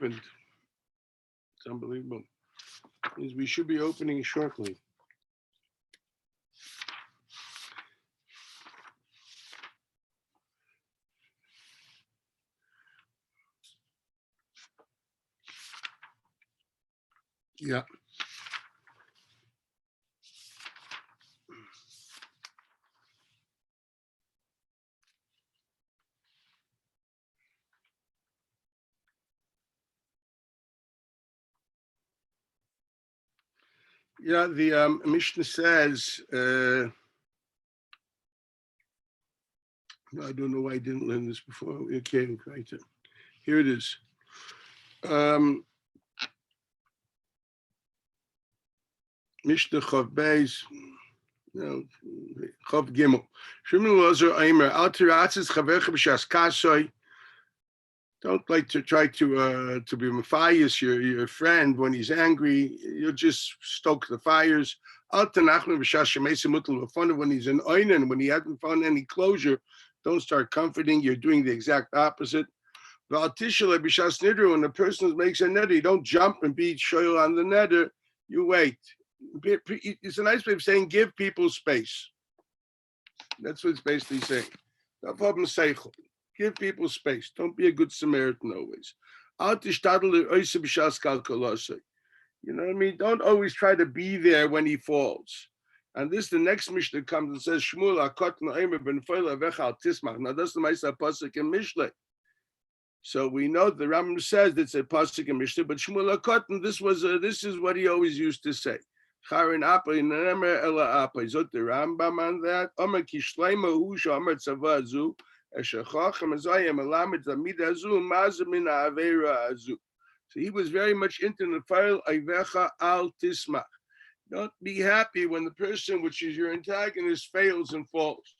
opened. It's unbelievable. We should be opening shortly. Yeah. Yeah, the Mishnah says, I don't know why I didn't learn this before. Okay, right. Here it is. Mishnah Chav Beis, no, Chav Gimel. Shimon Lazar Aimer, Al Tiratzis Chavecha B'Shas Kasoi. Don't like to try to be mafias your friend when he's angry. You'll just stoke the fires. When he's in oinen, when he hasn't found any closure, don't start comforting. You're doing the exact opposite. When the person makes a neder, you don't jump and be shoyl on the neder. You wait. It's a nice way of saying give people space. That's what it's basically saying. No problem, seichel. Give people space. Don't be a good Samaritan always. You know what I mean? Don't always try to be there when he falls. And the next Mishnah comes and says, Shmuel akot na'emer ben foyle avecha al tismach. Now that's the Ma'aseh pasuk in Mishlei. So we know the Rambam says it's a pasuk in Mishlei, but Shmuel akot, this is what he always used to say. Charin apa ne'emer ela apa. Zot the Rambam on that. Omer kishleima hu she'omer tzava azu. So he was very much into the file Ivecha al Tismach. Don't be happy when the person which is your antagonist fails and falls.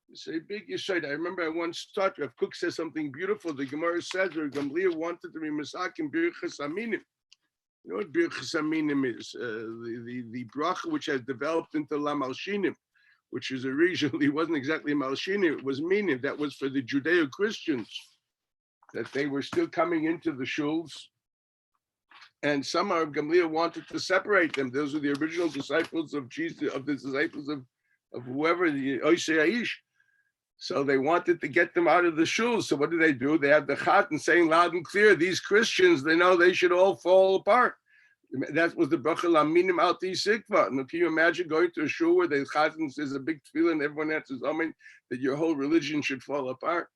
It's a big yesod. I remember I once taught Rav Cook says something beautiful. The Gemara says Rav Gamliel wanted to be Masakim Birchas Aminim. You know what Birchas Aminim is? The bracha which has developed into La Malshinim, which is originally wasn't exactly Malshini, it was Minim. That was for the Judeo-Christians, that they were still coming into the shuls. And somehow Gamliel wanted to separate them. Those were the original disciples of Jesus, of the disciples of whoever, the Oisei Aish. So they wanted to get them out of the shuls. So what did? They had the Chatan saying loud and clear, these Christians, they know they should all fall apart. That was the bracha laminim al tikva. And can you imagine going to a shul where the chazan says a big tefillah and everyone answers amen, that your whole religion should fall apart?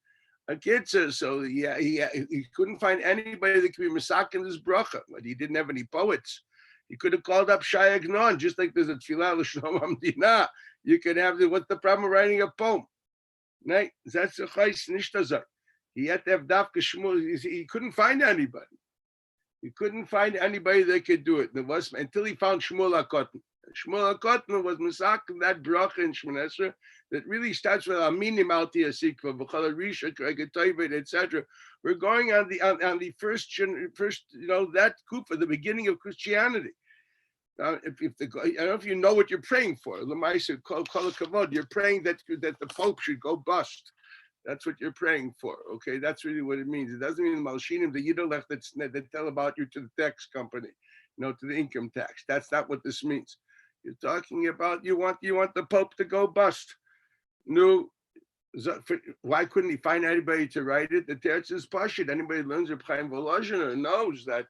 A kid says so. Yeah, he couldn't find anybody that could be masak in this bracha, but he didn't have any poets. He could have called up Shai Agnon, just like there's a tefillah l'shlom hamdina. You could have what's the problem of writing a poem? Right? That's a chayis nishtazar. He had to have dafka shmul. He couldn't find anybody. He couldn't find anybody that could do it. There was until he found Shmuel HaKotten. Shmuel HaKotten was misak that bracha in Shemon Esrei that really starts with Aminim Alti Asikva, V'chal Risha, Kregetoivet, etc. We're going on the first that kufa, the beginning of Christianity. I don't know if you know what you're praying for. L'maisa kol kavod. You're praying that the Pope should go bust. That's what you're praying for, okay? That's really what it means. It doesn't mean Malshinim, the Yidolech that tell about you to the tax company, to the income tax. That's not what this means. You're talking about you want the Pope to go bust. No, why couldn't he find anybody to write it? The teretz is pashut. Anybody who learns Reb Chaim Volozhiner knows that.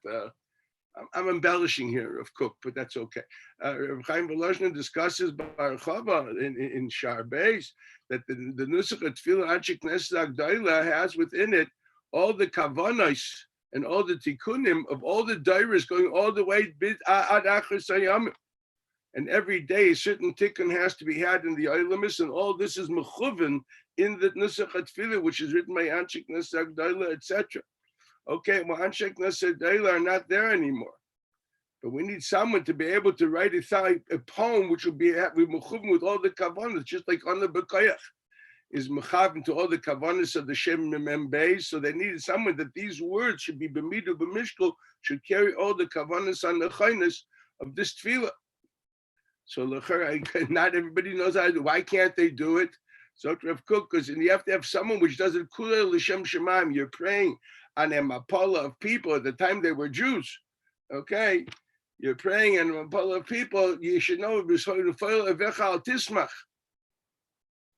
I'm embellishing here of Cook, but that's okay. Reb Chaim Volozhiner discusses Bar Chava in Shar Beis that the Nusach of Tefillah Anshei Knesset Agdala has within it all the kavanos and all the tikkunim of all the dairas going all the way ad achar sayamim. And every day a certain tikkun has to be had in the Eilamis, and all this is mechuven in the Nusach of Tefillah, which is written by Anshei Knesset Agdala, etc. Okay, well, Anshei Knesset Agdala are not there anymore. But we need someone to be able to write a poem which will be mechuven with all the kavanas, just like on the B'koyach is mechaven to all the kavanas of the Shem Mem Beis. So they needed someone that these words should be b'midu b'mishkol, should carry all the kavanas on the chaynas of this tefillah. So not everybody knows how to do. Why can't they do it? So Rav Kook, because you have to have someone which does it kula l'shem shemaim. You're praying on a mapala of people. At the time they were Jews. Okay, you're praying on a mapala of people. You should know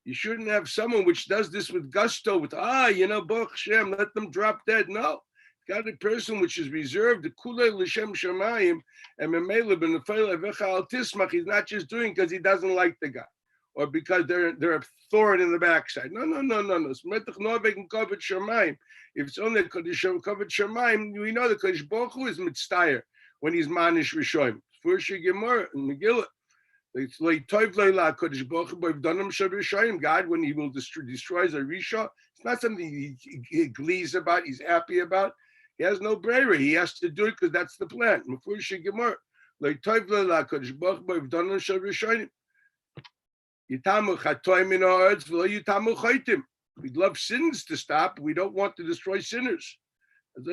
you shouldn't have someone which does this with gusto, with Baruch Hashem, let them drop dead. No. Got a person which is reserved the kulei l'shem shamayim and memela b'nefel avecha al tismach. He's not just doing because he doesn't like the guy, or because they're a thorn in the backside. No. Smetach novek and kovet shamayim. If it's only kovet shamayim, we know the Kodesh Baruch Hu is mitztayer when he's manish rishoyim. First Gemara and Megillah. It's like toiv leila Kodesh Baruch Hu b'vdanim shavishoyim. God, when he will destroys a risha, it's not something he glees about. He's happy about. He has no bravery. He has to do it because that's the plan. We'd love sins to stop. We don't want to destroy sinners. When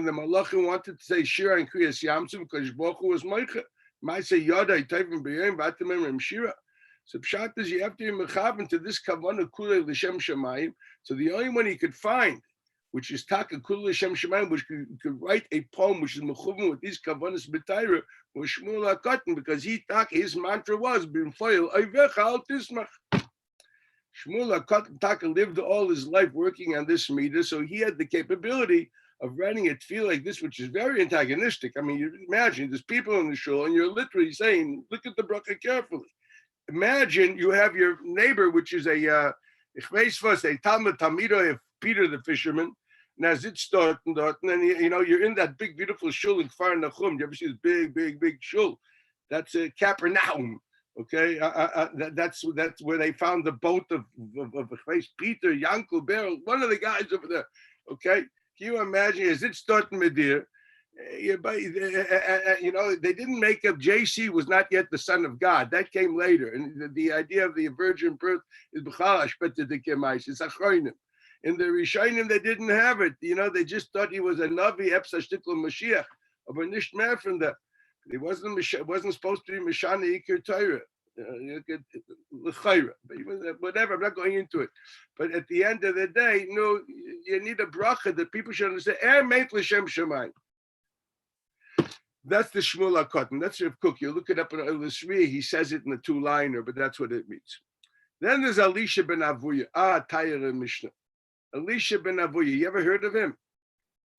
the Malachim wanted to say Shira and Kriyas Yamsuf, because Baruch Hu was Moicha. Might say Yodai Tovim B'Yom V'Atem Em Shira. So pshat is you have to be mechavan to this kavanah kulei l'shem shemayim. So the only one he could find, which is taka kulei l'shem shemayim, which could write a poem which is mechuvan with these kavanahs b'tayra, was Shmuel HaKatan, because his mantra was b'nfoil ayvecha al tismach. Shmuel HaKatan taka lived all his life working on this midah, so he had the capability of writing a tefillah like this, which is very antagonistic. I mean, you imagine there's people in the shul and you're literally saying, look at the bracha carefully. Imagine you have your neighbor, which is a Talmud Talmido of Peter the fisherman, Nazit and then you're in that big, beautiful shul in Kfar Nachum. You ever see this big shul? That's a Capernaum. Okay, that's where they found the boat of Peter, Yankel, Beryl, one of the guys over there. Okay, can you imagine? Is it starting Medir? They didn't make up. JC was not yet the son of God. That came later, and the idea of the virgin birth is b'chalash, but the kemais it's achronim. In the Rishonim, they didn't have it. They just thought he was a navi, epsashtikl Mashiach, but nicht mehr from that. He wasn't supposed to be Mishana Ikir Torah. Whatever, I'm not going into it. But at the end of the day, you need a bracha that people should understand. Meit l'shem shemayim. That's the Shmuel HaKatan. That's Rav Kook. You look it up in Elisri. He says it in the two-liner, but that's what it means. Then there's Elisha ben Avuya. Tayar Mishnah. Elisha ben Avuya. You ever heard of him?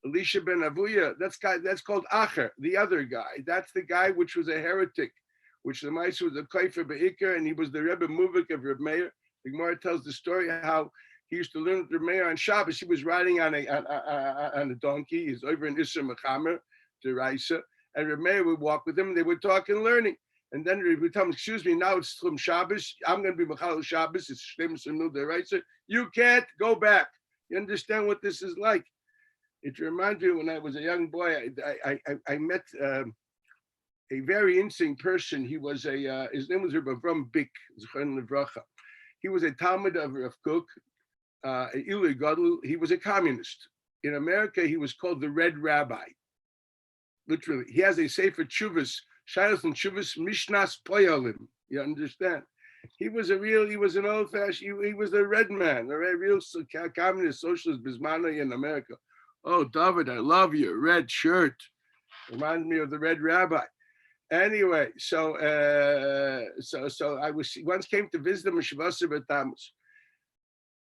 Elisha ben Avuya. That's called Acher, the other guy. That's the guy which was a heretic, which the Maisa was a Kaifer Be'ikar, and he was the Rebbe Muvik of Reb Meir. The Gemara tells the story how he used to learn with Reb Meir on Shabbos. He was riding on a donkey. He's over in Issa Mechamer, to Raisa. And Reb Meir would walk with him, and they would talk and learning. And then he would tell him, excuse me, now it's Chum Shabbos. I'm going to be Mechal Shabbos. It's Shlem Semil Deraisa. You can't go back. You understand what this is like? It reminds me when I was a young boy, I met a very interesting person. He was his name was Reb Avram Bik, Zechon Levracha. He was a Talmud of Rav Kook, Ilui Gadlu. He was a communist. In America, he was called the Red Rabbi. Literally, he has a Sefer Chuvas, Shilas and Chuvas Mishnas Poyalim. You understand? He was an old-fashioned, he was a red man, a real communist socialist bismano in America. Oh, David, I love your red shirt. Reminds me of the Red Rabbi. Anyway, so I once came to visit him in Shavasar B'Tammuz.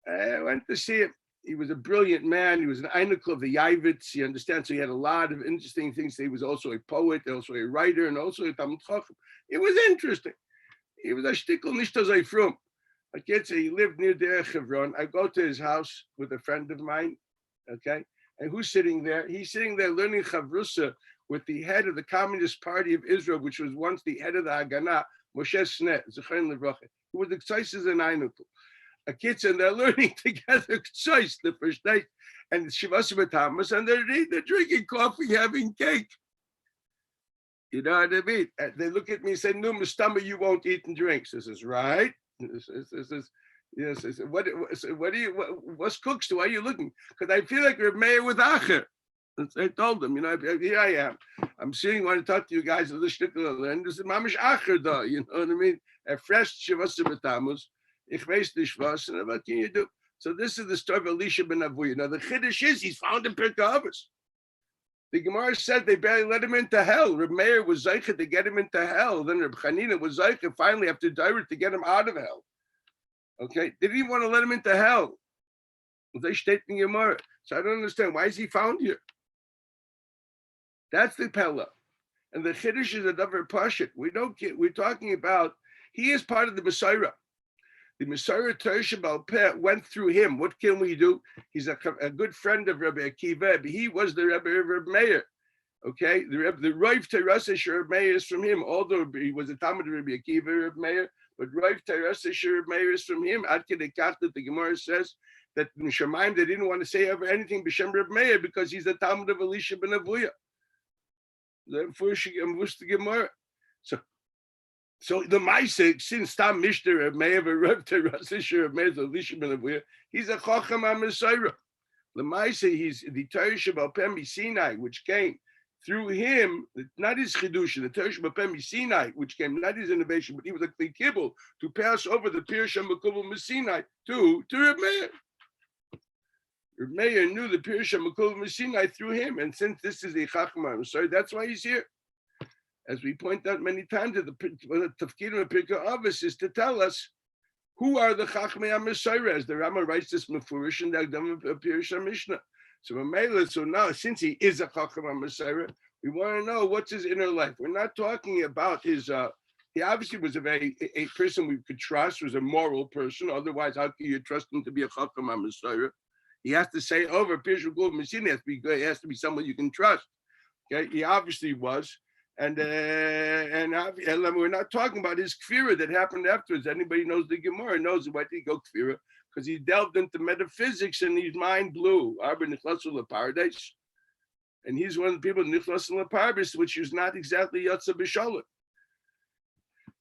I went to see him. He was a brilliant man. He was an Einikl of the Yavitz, you understand? So he had a lot of interesting things. He was also a poet, also a writer, and also a Talmud Chacham. It was interesting. He was a shtickle nishta zay frum. I can't say he lived near Derech Hebron. I go to his house with a friend of mine, okay? And who's sitting there? He's sitting there learning Chavrusa with the head of the Communist Party of Israel, which was once the head of the Haganah, Moshe Sneh, Zechon Levracha, who was excited as an Einikl. A kids and they're learning together choice the first night, and Shivas B'Tammuz, and they're drinking coffee, having cake. You know what I mean? And they look at me and say, "No, Mustama, you won't eat and drink." This is right. Yes. What's cooks to? Why are you looking? Because I feel like Reb Meir with Acher. I told them, here I am. I'm sitting, want to talk to you guys a little shtickle, and this is Mamish Acher, though. You know what I mean? A fresh Shivas B'Tammuz. Ich weiß nicht was, and what can you do? So this is the story of Elisha ben Avuya. Now the chiddush is he's found in Pirkei Avos. The Gemara said they barely let him into hell. Reb Meir was zeicha to get him into hell. Then Reb Chanina was zeicha finally after Daira to get him out of hell. Okay, they didn't want to let him into hell. They state in Gemara. So I don't understand why is he found here. That's the Pella, and the chiddush is a davar pashut. We're talking about he is part of the Messiah. The Messiah Torah Shebal Peh went through him. What can we do? He's a good friend of Rabbi Akiva. He was the Rebbe of Reb Meir. Okay, the Rav Terasa Reb Meir is from him. Although he was a Talmud of Rabbi Akiva Reb Meir, but Rav Terasa Reb Meir is from him. Ad Kedei Kach that the Gemara says that in Shemaim they didn't want to say ever anything b'Shem Reb Meir because he's the Talmud of Elisha ben Avuya. Therefore, the Gemara. So the Maaseh, since Tam Mishter of Meir, Rav Terasa of Meir, Elisha ben Avuya, he's a Chacham HaMesayra. The Maaseh, he's the Torah Shebal Peh Sinai, which came through him, not his Chidusha, the Torah Shebal Peh Sinai, which came not his innovation, but he was a kibble to pass over the Pirush HaMekubal Sinai to Reb Meir. Reb Meir knew the Pirush HaMekubal Sinai through him, and since this is a Chacham HaMesayra, that's why he's here. As we point out many times, the Tafkid of Pirkei Avos is to tell us who are the Chachmei HaMesayra, as the Rama writes this Mefurish in the Agdam of Pirush HaMishnah. So now, since he is a Chacham HaMesayra, we want to know what's his inner life. We're not talking about his. He obviously was a person we could trust, was a moral person. Otherwise, how can you trust him to be a Chacham HaMesayra? He has to say over Pirush HaMekubal Sinai. He has to be someone you can trust. Okay, he obviously was. And we're not talking about his kfira that happened afterwards. Anybody knows the Gemara knows why did he go kfira? Because he delved into metaphysics and his mind blew. Arba Nichlasul Paradise. And he's one of the people Nichlasul Paradise, which is not exactly Yatsa B'Shalom.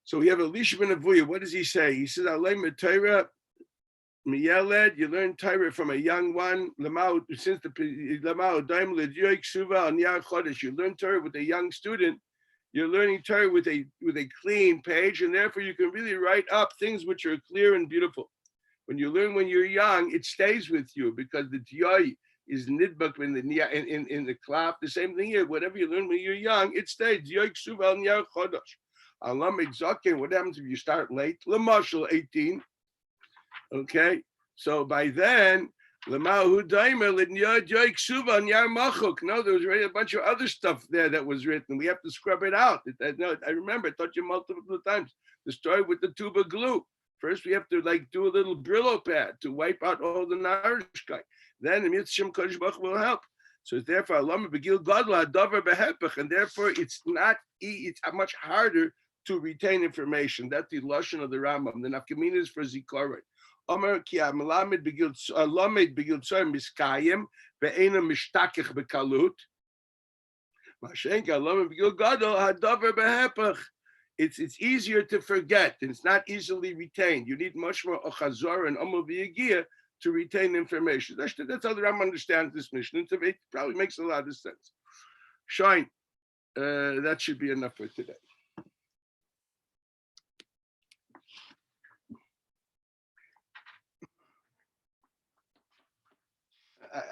So we have Elisha ben Avuya. What does he say? He says, Alei Torah Miyeled, you learn Torah from a young one. Lamau, since the Lamau Daim L'Dyoik Suva on Yar Chodesh, you learn Torah with a young student. You're learning Torah with a clean page, and therefore you can really write up things which are clear and beautiful. When you learn when you're young, it stays with you because the Diyai is nidbak in the klaf. The same thing here. Whatever you learn when you're young, it stays. Diyai Suva on Yar Chodesh. Alam Exakin. What happens if you start late? Lamashal 18. Okay, so by then, no, there was already a bunch of other stuff there that was written. We have to scrub it out. I remember, I told you multiple times, the story with the tuba glue. First, we have to do a little Brillo pad to wipe out all the narishkai. Then the Mitzvah Kodesh Baruch will help. So therefore, and therefore it's much harder to retain information. That's the lashon of the Rambam. The nafkamina is for zikaron. Omer ki amelamed begil tzor miskayim ve'ena mishtakich bekalut. Mashenka lamed begil gadol hadavar behepach. It's easier to forget, and it's not easily retained. You need much more ochazor and omer v'yagia to retain information. That's how the Rambam understands this mission. It probably makes a lot of sense. Shine. That should be enough for today.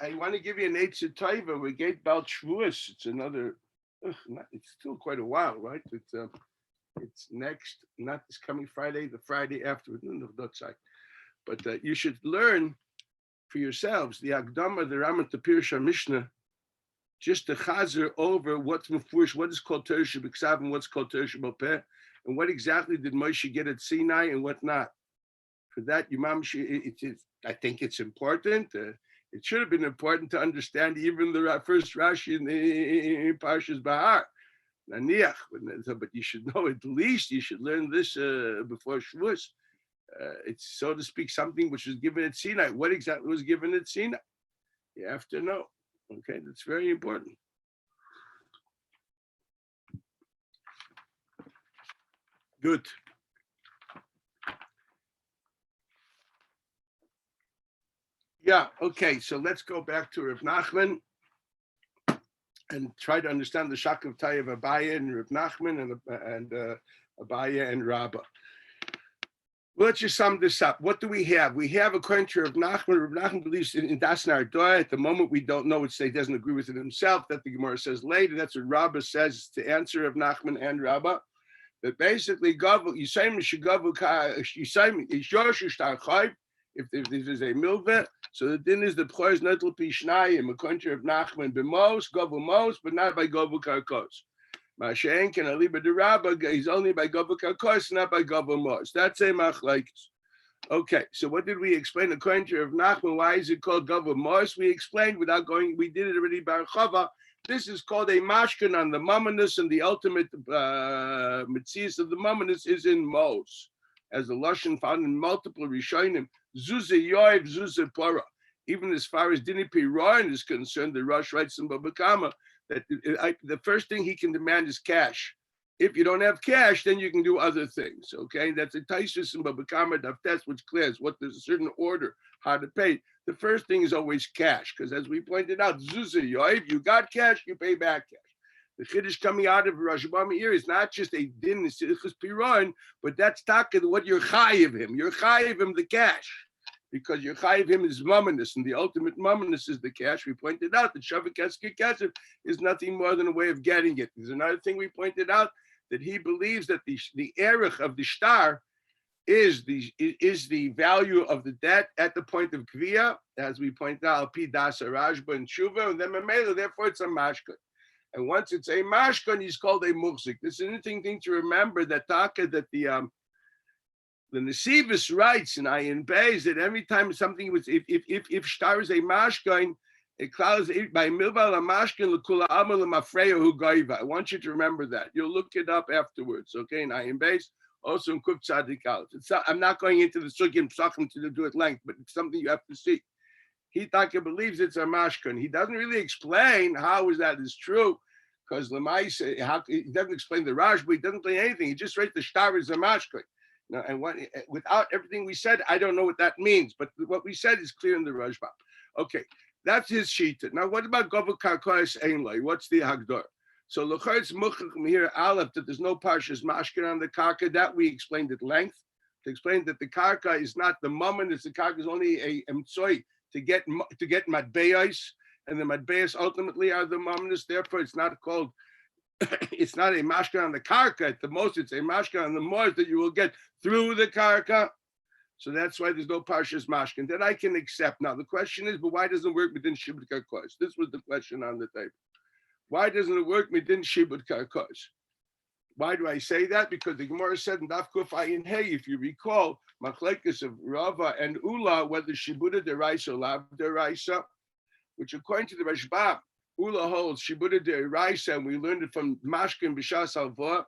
I want to give you an Eitz Taiva. We get Bal Shavuos. It's another. It's still quite a while, right? It's next, not this coming Friday, the Friday afterwards. But you should learn for yourselves the Agdama, the Ramat, the Pirush HaMishnah, just to chazer over what's mefurish, what is called Torah Shebiksav and what's called Torah Shebal Peh, and what exactly did Moshe get at Sinai and what not. For that, I think it's important. It should have been important to understand even the first Rashi in Parshas Bahar. Naniach, but you should know at least you should learn this before Shavuos. It's, so to speak, something which was given at Sinai. What exactly was given at Sinai? You have to know. Okay, that's very important. Good. Yeah, okay, so let's go back to Rav Nachman and try to understand the Shak of Tay of Abaye and Rav Nachman and Abaye and Rabbah. Well, let's just sum this up. What do we have? We have a country of Nachman. Rav Nachman believes in Das Nardoa. At the moment, we don't know. He doesn't agree with it himself. That the Gemara says later. That's what Rabbah says to answer of Nachman and Rabbah. That basically, if there's a milveh, so the din is the b'chor is netel pishnayim, a country of Nachman b'mos, Gavu mos, but not by Gavu karkos. Mashen can aliba de Rabba is only by Gavu karkos, not by Gavu mos. That's a machlekes. Okay, so what did we explain? The country of Nachman, why is it called Gavu mos? We explained without going, we did it already by Chava. This is called a mashkin on the mumminess, and the ultimate mitzias of the mumminess is in mos, as the lashon found in multiple rishonim. Zuze yoiv, zuze pora. Even as far as Dini Piran is concerned, the Rosh writes in Baba Kama that the first thing he can demand is cash. If you don't have cash, then you can do other things. Okay, that's a taisus in Baba Kama Daftes, which clears what there's a certain order how to pay. The first thing is always cash, because as we pointed out, Zuze yoiv, you got cash, you pay back cash. The chiddush coming out of Rosh Hashanah here is not just a din sichus piron, but that's talking what you're chayiv him. You're chayiv him the cash, because you're chayiv him is mumminess, and the ultimate mumminess is the cash. We pointed out that shavik esker kesef is nothing more than a way of getting it. There's another thing we pointed out, that he believes that the erech of the shtar is the value of the debt at the point of gvia, as we pointed out, al pi das rashba and tshuva, and then memela, therefore it's a mashkon. And once it's a mashkon, he's called a muhzik. This is an interesting thing to remember, that taka, that the Nesivus writes in Ayin Beis that every time something was, if shtar is a mashkon, it clouds by milval a mashkon l'kula amal l'mafreya hu goiva. I want you to remember that. You'll look it up afterwards, okay? In Ayin Beis, also in Kuf Tzadik Aleph. I'm not going into the sugim psachim to do it length, but it's something you have to see. He taka believes it's a mashkon. He doesn't really explain how is that is true, because Lemaisa, he doesn't explain the Raj, but he doesn't explain anything. He just writes the shtar is a mashkon. Now, and without everything we said, I don't know what that means, but what we said is clear in the Rajbam. Okay, that's his shita. Now, what about Gavu Karkois Einloi? What's the Hagdor? So L'chayitz Muchachim here, Aleph, that there's no Parshas Mashkin on the Karka, that we explained at length. To explain that the Karka is not the Mammon, it's the Karka is only a Emtsoi to get Matbeyos, and the Matbeyos ultimately are the Mammonis, therefore it's not called, it's not a mashka on the karka. At the most, it's a mashka on the mors that you will get through the karka. So that's why there's no parshas mashkin. That I can accept. Now the question is, but why doesn't it work within shibud karkos? This was the question on the table. Why doesn't it work within shibud karkos? Why do I say that? Because the Gemara said in Daf Kuf Ayin Hey, if you recall, machlekes of Rava and Ula, whether shibuda deraisa or lav deraisa, which according to the Rashbam, Ula holds shibuda deraisa, and we learned it from Mashkin B'Shas Alva.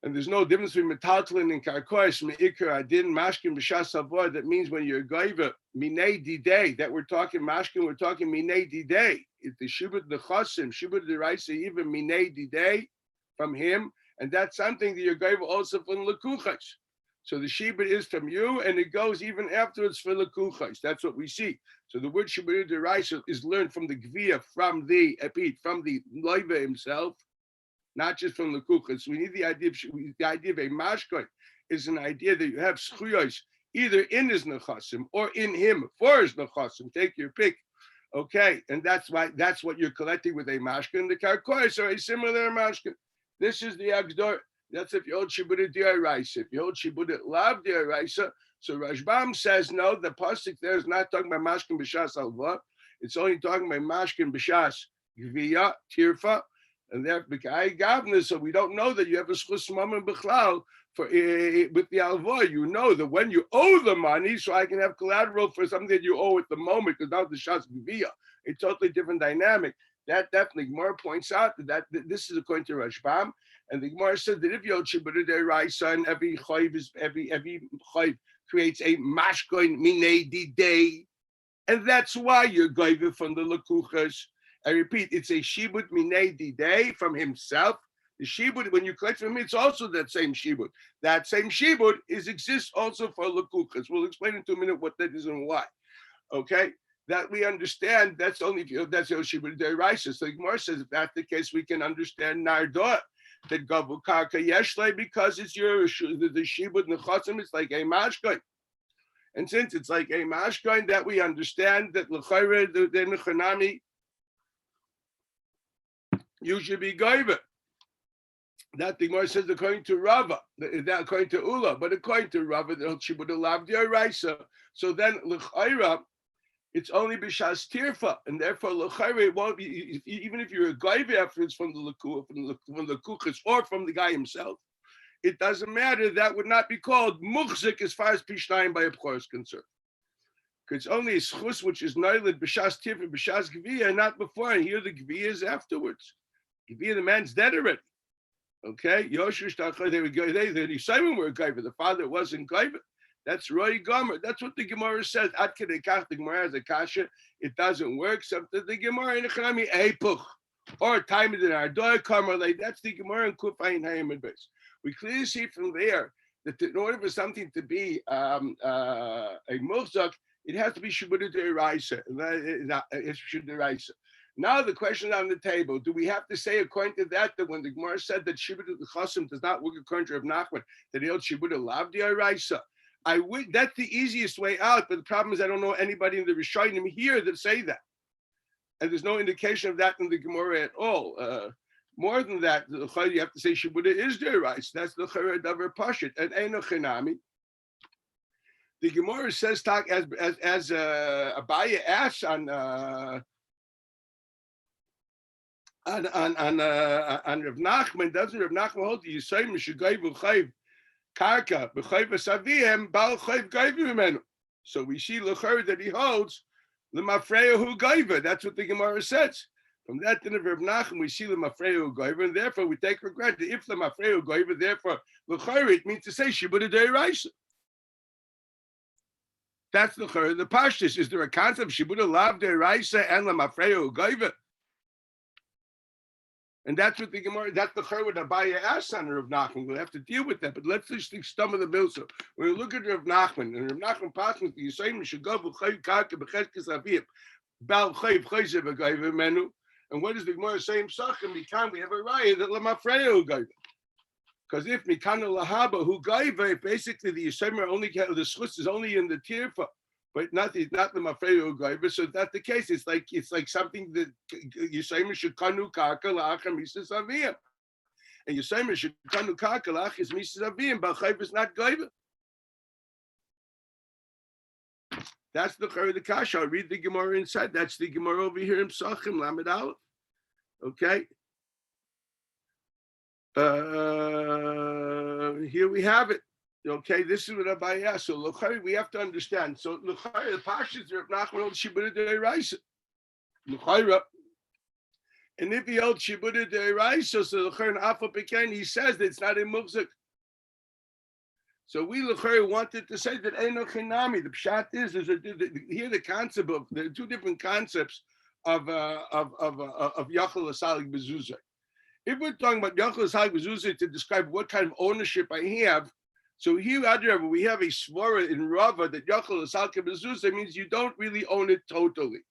And there's no difference between metaltlin and karkois, me'ikar adin, Mashkin B'Shas Alva. That means when you're goiva, minei didei, that we're talking Mashkin, we're talking minei didei. If the shibud the chosim, shibud deraisa, even minei didei from him, and that's something that you're goiva also from lekuchas. So the shibud is from you, and it goes even afterwards for lekuchas. That's what we see. So the word shibud deraisa is learned from the gvia, from the epit, from the loiva himself, not just from lekuchas. So we need the idea of a mashkon is an idea that you have schuyos either in his nechasim or in him for his nechasim. Take your pick. Okay, and that's what you're collecting with a mashkin. The karkois are a similar mashkin. This is the agdor. That's if you hold shibuda d'oraisa. If you hold shibuda lav d'oraisa, so Rashbam says no. The pasuk there is not talking about mashkin b'shas alva. It's only talking about mashkin b'shas gviya tirfa, and there b'kai gavna. So we don't know that you have a schus mammon b'chlal for with the alva. You know that when you owe the money, so I can have collateral for something that you owe at the moment, because now the shas gviya, a totally different dynamic. That definitely Gemara points out that this is according to Rashbam, and the Gemara said that if you hold shibuda d'oraisa, and every chayv creates a mashkoin minei didei, and that's why you're goyve from the lekuchas. I repeat, it's a shibud minei didei from himself. The shibud, when you collect from him, it's also that same shibud. That same shibud exists also for lekuchas. We'll explain in 2 minutes what that is and why. Okay. That we understand, that's only if that's Yoshibud Deraisa. So the Gemara says if that's the case, we can understand Nardoa. that gavu karka yeshle because it's your the shibud nechasim. It's like a mashkoin, and since it's like a mashkoin, that we understand that l'chayre the nechanami you should be goyver. That the Gemara says according to Rava, that according to Ula, but according to Rava, the shibud alav diaraisa. So then l'chayra, it's only b'shas tirfa, and therefore l'chayre it won't be even if you're a goyver after it's from the kuchas or from the guy himself. It doesn't matter. That would not be called muchzik as far as pishnayim by a b'chor is concerned. Because it's only a schus which is noiled b'shas tirfa, b'shas gviya, and not before. And here the gviya is afterwards. Gviya, the man's dead already. Okay, Yoshush they would go. The Simon were gaiva. The father wasn't gaiva. That's Roy Gomer. That's what the Gemara says. Ad kedekach the Gemara has a kasha. It doesn't work. Except that the Gemara in the Chanami epuch or time in Ardoy Kamer. Like that's the Gemara in Kufayin Hayim and Base. We clearly see from there that in order for something to be a murzak, it has to be shibuda deraisa. It's shibuda deraisa. Now the question on the table: do we have to say according to that when the Gemara said that shibuda chasim does not work according to Rav Nachman that he'll shibuda lav deraisa? I would. That's the easiest way out. But the problem is I don't know anybody in the Rishonim here that say that, and there's no indication of that in the Gemara at all. More than that, you have to say shibuda is deraisa. That's the chayra davar pashit and eno chenami. The Gemara says talk as Abaye asks on Rav Nachman. Doesn't Rav Nachman hold the Yisayim Mishugay v'chayv karka b'chayv v'saviyem bal chayv gayv v'menu? So we see l'chayr that he holds l'mafreya hu gayva. That's what the Gemara says. From that din of Rav Nachman, we see l'mafreya hu gayva, and therefore we take for granted if l'mafreya hu gayva, therefore l'chayr it means to say shibuda deiraisa. That's l'chayr. The pashtus, is there a concept shibuda lav deiraisa and l'mafreya hu gayva? And that's what the Gemara, that's the chayr with Abaye asked on Rav Nachman. We'll have to deal with that, but let's just think some of the bills. When we look at Rav Nachman, and Rav Nachman passed with the Yisayim Shagav Chayv Karka Becheskes Aviyim Bal Chayv Chayzev Agayv Menu. And what does the Gemara say? Psachim Mikan we have a raya that Lamafreya Ugayv. Because if Mikan Lahaba who Gayv, basically the Yisayim are only the schutz is only in the tirfa. But not the mafreya gaiva. So that's the case. It's like something that Yisayim shekanu karka la'achar misas aviyim, and Yisayim shekanu karka la'ach is misas aviyim. But chayv is not gaiva. That's the chayv the kasha. I'll read the Gemara inside. That's the Gemara over here in Psachim Lamed Aleph. Okay. Here we have it. Okay, this is what Abaye asked. So l'chari, we have to understand. So l'chari, the pashas Rav Nachman holds shibuda deiraisa. L'chari, and if he holds shibuda deiraisa, so l'chari and Alpha Pekan, he says that it's not a mufzik. So we l'chari wanted to say that eno chinami. The pshat is here the concept of there are two different concepts of yachal asalig bezuzah. If we're talking about yachal asalig bezuzah to describe what kind of ownership I have. So here, we have a svara in Rava that Yachal Asalka Mezuzah means you don't really own it totally.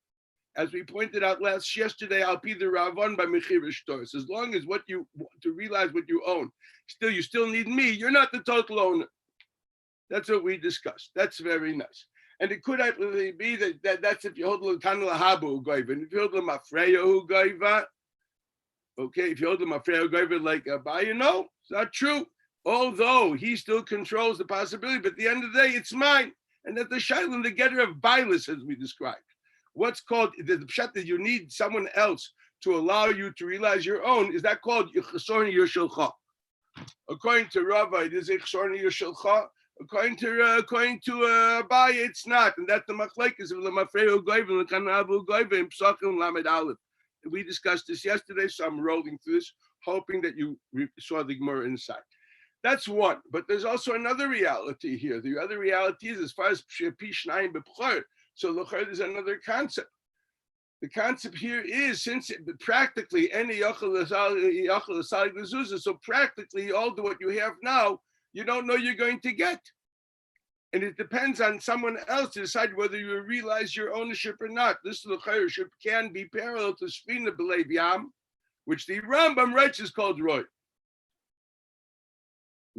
As we pointed out yesterday, I'll be the Ravan by Mechirish Toros. As long as to realize what you own, you still need me. You're not the total owner. That's what we discussed. That's very nice. And it could actually be that's if you hold the Kanal Habu Gaiva, and if you hold the Mafreya Gaiva, okay, if you hold the Mafreya Gaiva like Abaye, no, it's not true. Although he still controls the possibility, but at the end of the day, it's mine. And that the shayla, the getter of bilis, as we described. What's called the pshat that you need someone else to allow you to realize your own, is that called yichsorni yoshelcha? According to Rava, it is yichsorni yoshelcha. According to Abaye, it's not. And that's the machlekes of the mafreyo goyim and the kanavu goyim and psachim lamed aleph. We discussed this yesterday, so I'm rolling through this, hoping that you saw the Gemara inside. That's one, but there's also another reality here. The other reality is as far as pishnayim b'chor. So l'chor is another concept. The concept here is since practically any yachal asalig mezuzah, so practically all the what you have now, you don't know you're going to get, and it depends on someone else to decide whether you realize your ownership or not. This l'chor can be parallel to Sfina b'leiv yam, which the Rambam writes is called roy.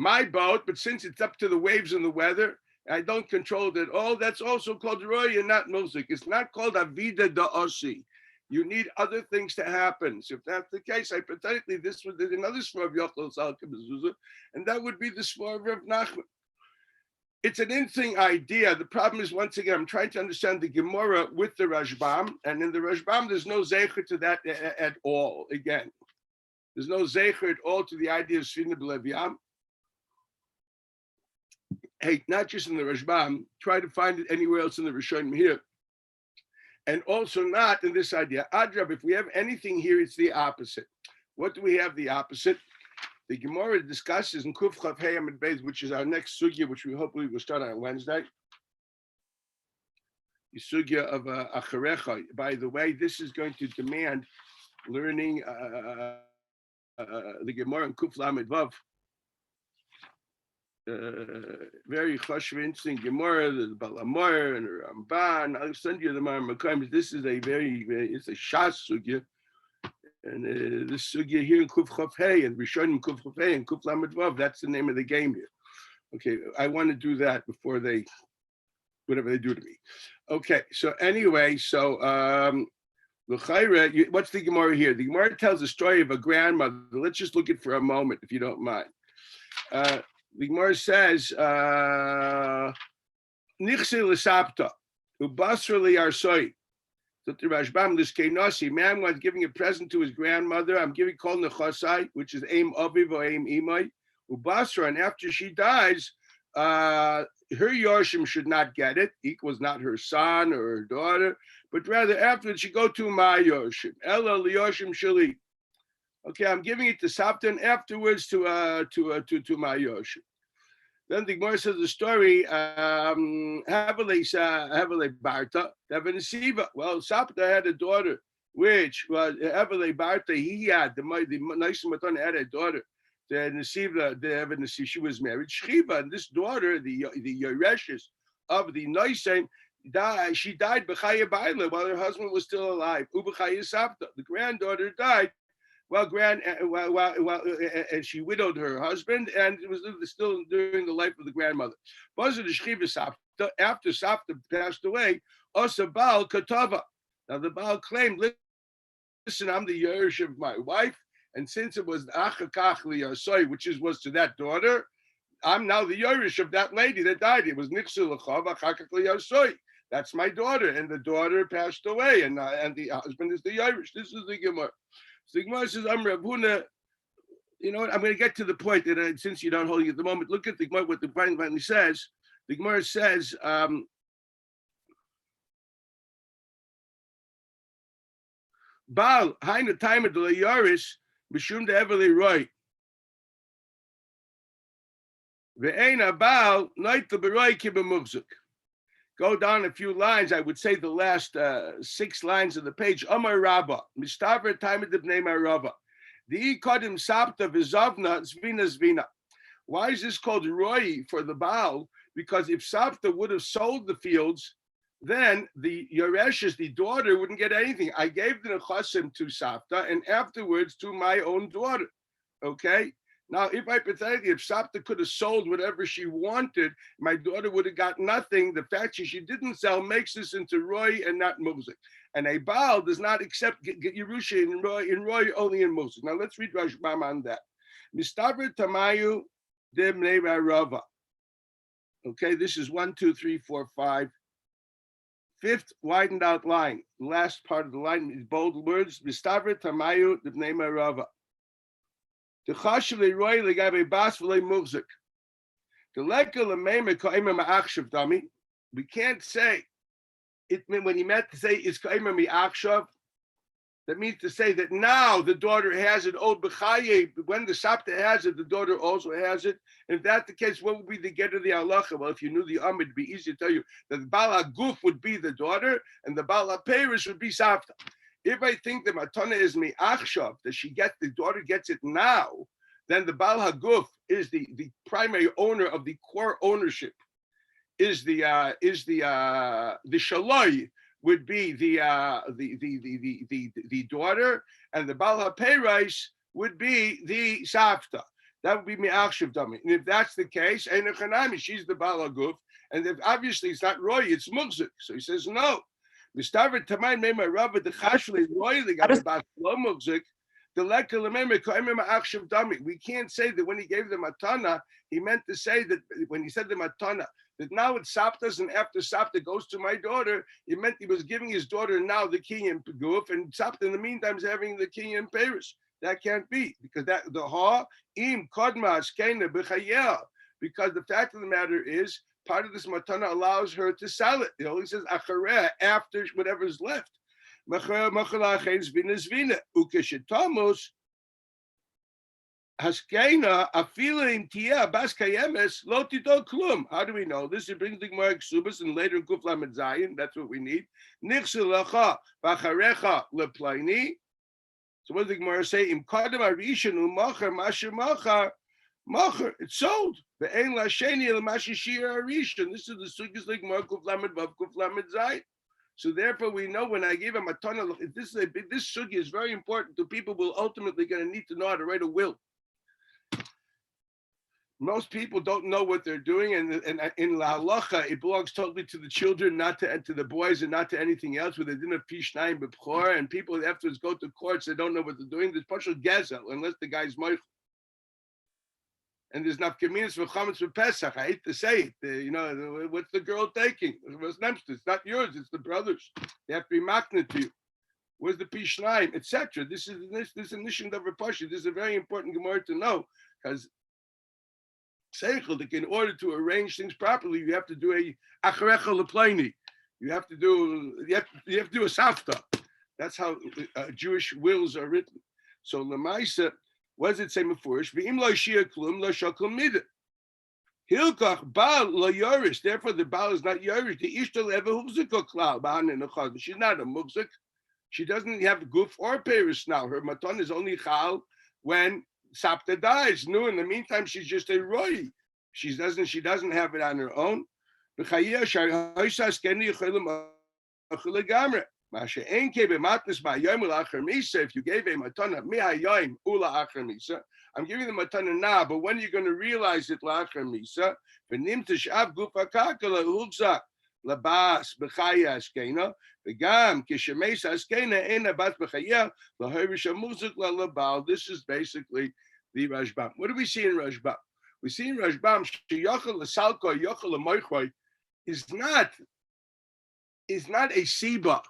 my boat, but since it's up to the waves and the weather, I don't control it at all. That's also called roy and not music. It's not called avida da osi. You need other things to happen. So if that's the case, hypothetically, this was another svara of Yochel Salka Mezuzah, and that would be the svara of Rav Nachman. It's an interesting idea. The problem is, once again, I'm trying to understand the Gemara with the Rashbam, and in the Rashbam, there's no zecher to that at all. Again, there's no zecher at all to the idea of Sfina B'Lev. Hey, not just in the Rashbam, try to find it anywhere else in the Rishonim here. And also not in this idea. Adrab, if we have anything here, it's the opposite. What do we have the opposite? The Gemara discusses in Kuf Chav Hey Amid Beis, which is our next sugya, which we hopefully will start on Wednesday. The sugya of Acharecha. By the way, this is going to demand learning the Gemara in Kuf Lamed Vav. Very chashuv, interesting Gemara, the Balamar and the Ramban. I'll send you the Marakayim. This is a it's a Shas sugya, and this sugya here in Kuf Chav Hey and Rishonim Kuf Chav Hey and Kuf Lamed Vav. That's the name of the game here. Okay, I want to do that before they, whatever they do to me. Okay, so anyway, so what's the Gemara here? The Gemara tells the story of a grandmother. Let's just look at it for a moment, if you don't mind. The Gemara says, "Nichse l'sapta ubasra li'arsoi." So the Rashbam, this Kenosi man was giving a present to his grandmother. I'm giving called nechasai, which is aim aviv or aim imai ubasra, and after she dies, her yorshim should not get it. Equals not her son or her daughter, but rather afterwards she go to my yorshim. Ella liyorshim shali. Okay, I'm giving it to Sapta and afterwards to my Yoshim. Then the Gemara says the story, Havale Barta, Devanasiva. Well, Sapta had a daughter, which was Havale Barta, he had, the nice Matan had a daughter. The Nasiva, the Evanasi, she was married. Shchiva, and this daughter, the Yereshes of the Nisan, she died B'chaya Baila while her husband was still alive. Ub'chaya Sapta, the granddaughter died. And she widowed her husband, and it was still during the life of the grandmother. After Sapta passed away, Osa Baal Katava. Now the Baal claimed, listen, I'm the Yerush of my wife, and since it was Achakach Liyasoi, which was to that daughter, I'm now the Yerush of that lady that died. It was Nixul Lachov Achakach Liyasoi. That's my daughter, and the daughter passed away, and the husband is the Yerush. This is the Gemara. So the Gemara says, I'm Rav Huna. You know what? I'm going to get to the point that since you don't hold it at the moment, look at the Gemara, what the finally says. The Gemara says, Baal, Haina Taima de la Yaris, Mishum de Eveli Roy. Ve'ena Baal, Night the Beroy Kibamuvzuk. Go down a few lines, I would say the last 6 lines of the page. Amar Rabba, Mistaver Taima de Bnei Marava. The Kodim Sapta Vizavna Zvina Zvina. Why is this called Roy for the Baal? Because if Sapta would have sold the fields, then the Yereshes, the daughter, wouldn't get anything. I gave the Nechasim to Sapta and afterwards to my own daughter. Okay? Now, if hypothetically, if Sapta could have sold whatever she wanted, my daughter would have got nothing. The fact she didn't sell makes this into Roy and not Muzik. And a Baal does not accept Yerusha in Roy only in Muzik. Now, let's read Rashbam on that. Mistaver Tamayu de Bnei Rava. Okay, this is 1, 2, 3, 4, 5. 5th widened out line. The last part of the line is bold words. Mistaver Tamayu de Bnei Rava. The chashuv roy legabe bas v'le muvzik. The lekel lemeimer kaimer ma'achshav dami. We can't say it when he meant to say is kaimer mi'achshav. That means to say that now the daughter has it. Old b'chaye, when the sapta has it, the daughter also has it. And if that's the case, what would be the get of the halacha? Well, if you knew the Amid, it'd be easy to tell you that the Baal HaGuf would be the daughter and the Baal HaPeirish would be sapta. If I think the matana is mi'achshav, that the daughter gets it now, then the Baal HaGuf is the primary owner of the core ownership. Is the shaloi would be the daughter, and the Baal HaPeirish would be the sapta. That would be mi'achshav dami. And if that's the case, Eina Chanami, she's the Bala Guf. And if obviously it's not Roy, it's Mugzik. So he says, no. Mistaver Tamay Mema Rabba, the Chashli Roy, the Gabbat Lo Mugzik. The we can't say that when he gave the matana, he meant to say that when he said the matana, that now it's Saptas and after Sapta goes to my daughter, he meant he was giving his daughter now the king in Guf, and Sapta in the meantime is having the king in Paris. That can't be, because that the ha im kodma skena b'chayel. Because the fact of the matter is, part of this matana allows her to sell it. It only says achareh, after whatever's left. How do we know this? It brings the Gemara Ksubas and later Kuf Lamed Zayin. That's what we need. So what does the Gemara say? Im kadam arishan u'machar masher machar. It's sold. Ve'en lasheni l'masher shir arishan. This is the sugis like Gemara Kuf Lamed Vav Kuf Lamed Zayin. So therefore, we know when I gave him a ton of this sugi is very important to people who will ultimately going to need to know how to write a will. Most people don't know what they're doing, and in la halacha, it belongs totally to the children, not to the boys, and not to anything else. Where they didn't have pishnayim b'bchor, and people afterwards go to courts, they don't know what they're doing. There's partial gezel unless the guy's moich. And there's nafkaminas for chametz for Pesach. I hate to say it. What's the girl taking? It's not yours. It's the brothers. They have to be makna to you. Where's the pishnaim, etc. This is nishin of Rapashi. This is a very important gemara to know, because in order to arrange things properly, you have to do a acharecha leplani. You have to do a safta. That's how Jewish wills are written. So lemaisa. What does it say? Mefurish? V'im lo shia klum lo shaklum midah. Hilkach baal lo yorish. Therefore, the baal is not yorish. The ishtal ever huvziko klal ba'an in a chad. She's not a mugzik. She doesn't have guf or peris now. Her maton is only chal when Sapta dies. No, in the meantime, she's just a roy. She doesn't have it on her own. B'chayah shar hoysas keni yichelim achilegamre. If you gave a matana mihayoim ula achar misa, I'm giving the matana now, but when are you going to realize it la'achar misa? V'nim tishav gufa kakala ulzak labas b'chaya askena v'gam kishemes askena ena bas b'chaya lahirish amuzuk lalabal. This is basically the Rashbam. What do we see in Rashbam? We see in Rashbam sheyachal l'salko yachal l'moichroi is not a siba.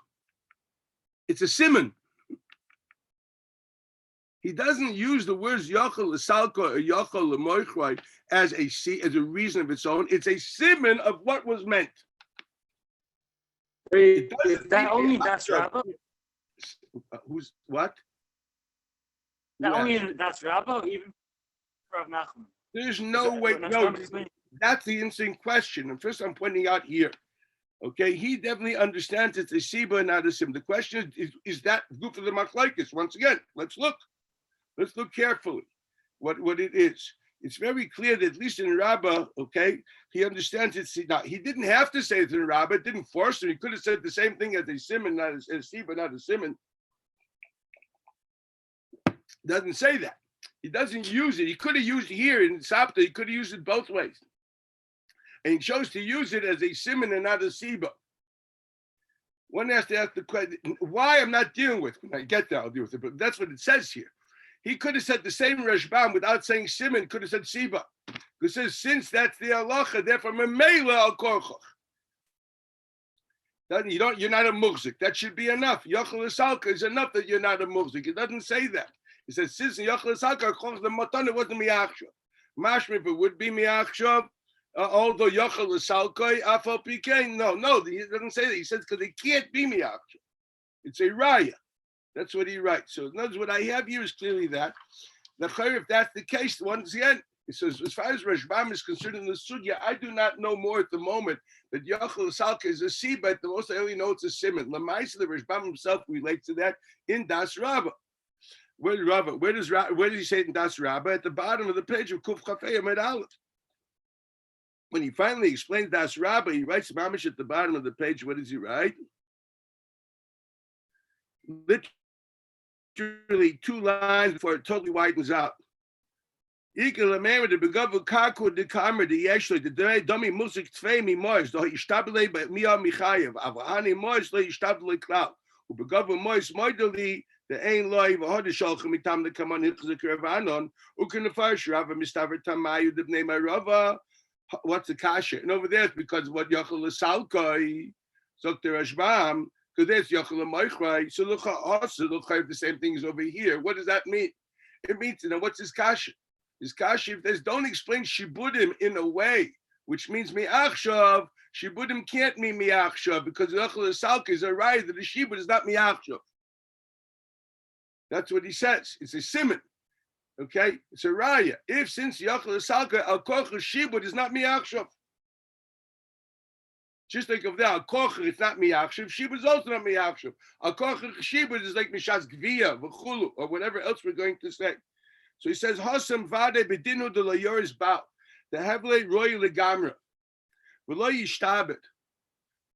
It's a simon. He doesn't use the words yachal l'salko or yachal l'moichroi as a reason of its own. It's a simon of what was meant. Is that only Das Rabba? Who's what? That only Das Rabba, or even Rav Blachman? There's no way. No, that's the interesting question. And first, I'm pointing out here. Okay, he definitely understands it's a siba and not a sim. The question is that good for the machlokes? Once again, let's look carefully what it is. It's very clear that at least in Rabbah, okay, he understands it's not. He didn't have to say it in Rabbah. It didn't force him. He could have said the same thing as a simon, not as a siba, not a simon. Doesn't say that. He doesn't use it. He could have used it here in Sapta. He could have used it both ways. And he chose to use it as a simon and not a siba. One has to ask the question, why I'm not dealing with it. When I get there, I'll deal with it, but that's what it says here. He could have said the same Rashbam without saying simon, could have said siba. Because it says, since that's the halacha, therefore, memela al korchoch. You're not a muhzik. That should be enough. Yochel Salka is enough that you're not a muhzik. It doesn't say that. It says, since Yochel Salka, the matana wasn't miachshav. Mashma, if it would be miachshav, although Yochel Salka, afal pikein. No, he doesn't say that. He says, because it can't be miachshav. It's a raya. That's what he writes. So, in other words, what I have here is clearly that. If that's the case, once again, it says, as far as Rashbam is concerned in the sugya, I do not know more at the moment that Yochel Salka is a siba. The most I only know it's a simon. Lamaisa, the Rashbam himself relates to that in Das Rabbah. Where does he say it in Das Rabbah? At the bottom of the page of Kuf Chafei Amid Aleph. When he finally explains Das Rabbah, he writes mamish at the bottom of the page. What does he write? Literally 2 lines before it totally widens out. Equal man with the begover kaku the camera the yeshli the dummy music tvei mi mois do istabile by mia michayev avani mois do istabile cloud who begover mois moideli the ain live had the shalch mitam the come on hit the kervanon who can the first rava mistaver tamayu the name rava what's the kasha and over there it's because what yachal salkai Dr. Ashbam because there's yachal maichrai so look also look the same thing as over here. What does that mean? It means what's his kasha? Is kashi if there's don't explain shibudim in a way which means miachshav. Shibudim can't mean miachshav because yachal salka is a right that the shibud is not miachshav. That's what he says. It's a simon. Okay, it's a raya. If since yachal salka al koch shibud is not miachshav, just think of that. Al koch it's not miachshav. Shibud is also not miachshav. Al koch shibud is like mishas gvia v'chulu or whatever else we're going to say. So he says, Hasam vade bedinu de la yoris bao, the hevle roy legamra, v'lo yishtabet,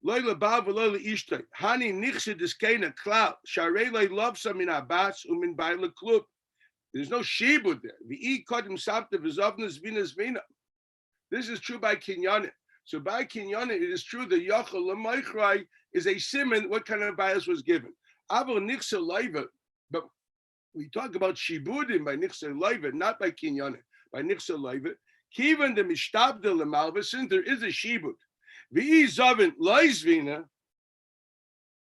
loy lebav v'lo leishtay, hani nichse deskena klau, sharei loy lovsa min abbas umin bay leklub. There's no shibud there. V'i kodim sapte v'zovnas vinas vina. This is true by kinyanim. So by kinyanim, it is true that yachal l'maichrai is a simon. What kind of bias was given? Avo nichse leiva, but we talk about shibudim by nichse leiva, not by kinyanim. By nichse leiva, kivan the mishtabde lemalva, since there is a shibud. V'i zavin leizvina,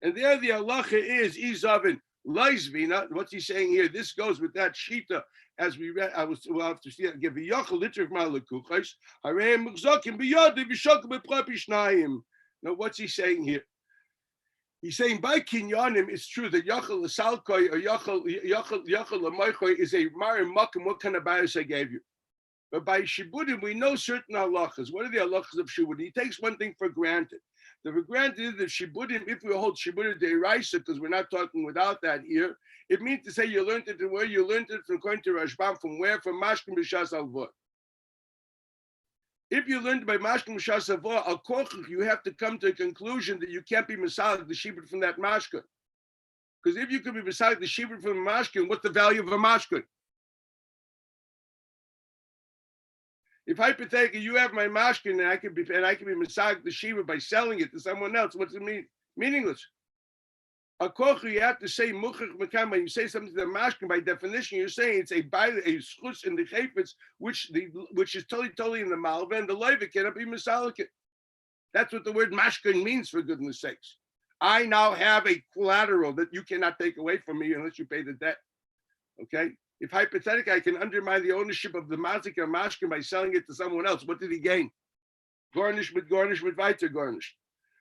and there the halacha is izavin leizvina. What's he saying here? This goes with that shita as we read. We'll have to see. Give a yochel liter of malekuchos. Hareim mugzakim biyad v'shokim b'plapi shnayim. Now, what's he saying here? He's saying by kinyanim, it's true that yachal l'salkoi or yachal l'moichoi is a marim makim. What kind of bias I gave you? But by shibudim, we know certain halachas. What are the halachas of shibudim? He takes one thing for granted. The for granted is that shibudim, if we hold shibudim deiraisa, because we're not talking without that here, it means to say you learned it and where you learned it from according to Rashbam, from where? From Mashkim B'Shas Alvor. If you learned by Mashkim B'Shas Alvor, al kochach, you have to come to a conclusion that you can't be misalik the shibud from that mashkin. Because if you could be misalik the shibud from a mashkin, what's the value of a mashkin? If hypothetically you have my mashkin and I can be misalik the shibud by selling it to someone else, what's it mean? Meaningless. A kochu, you have to say muchach mekam. When you say something to the mashkin, by definition, you're saying it's a schutz in the chayfetz, which is totally in the malva, and the leiva cannot be misalik. That's what the word mashkin means, for goodness sakes. I now have a collateral that you cannot take away from me unless you pay the debt. Okay? If hypothetically I can undermine the ownership of the mazik or mashkin by selling it to someone else, what did he gain? Garnish with weiter garnish.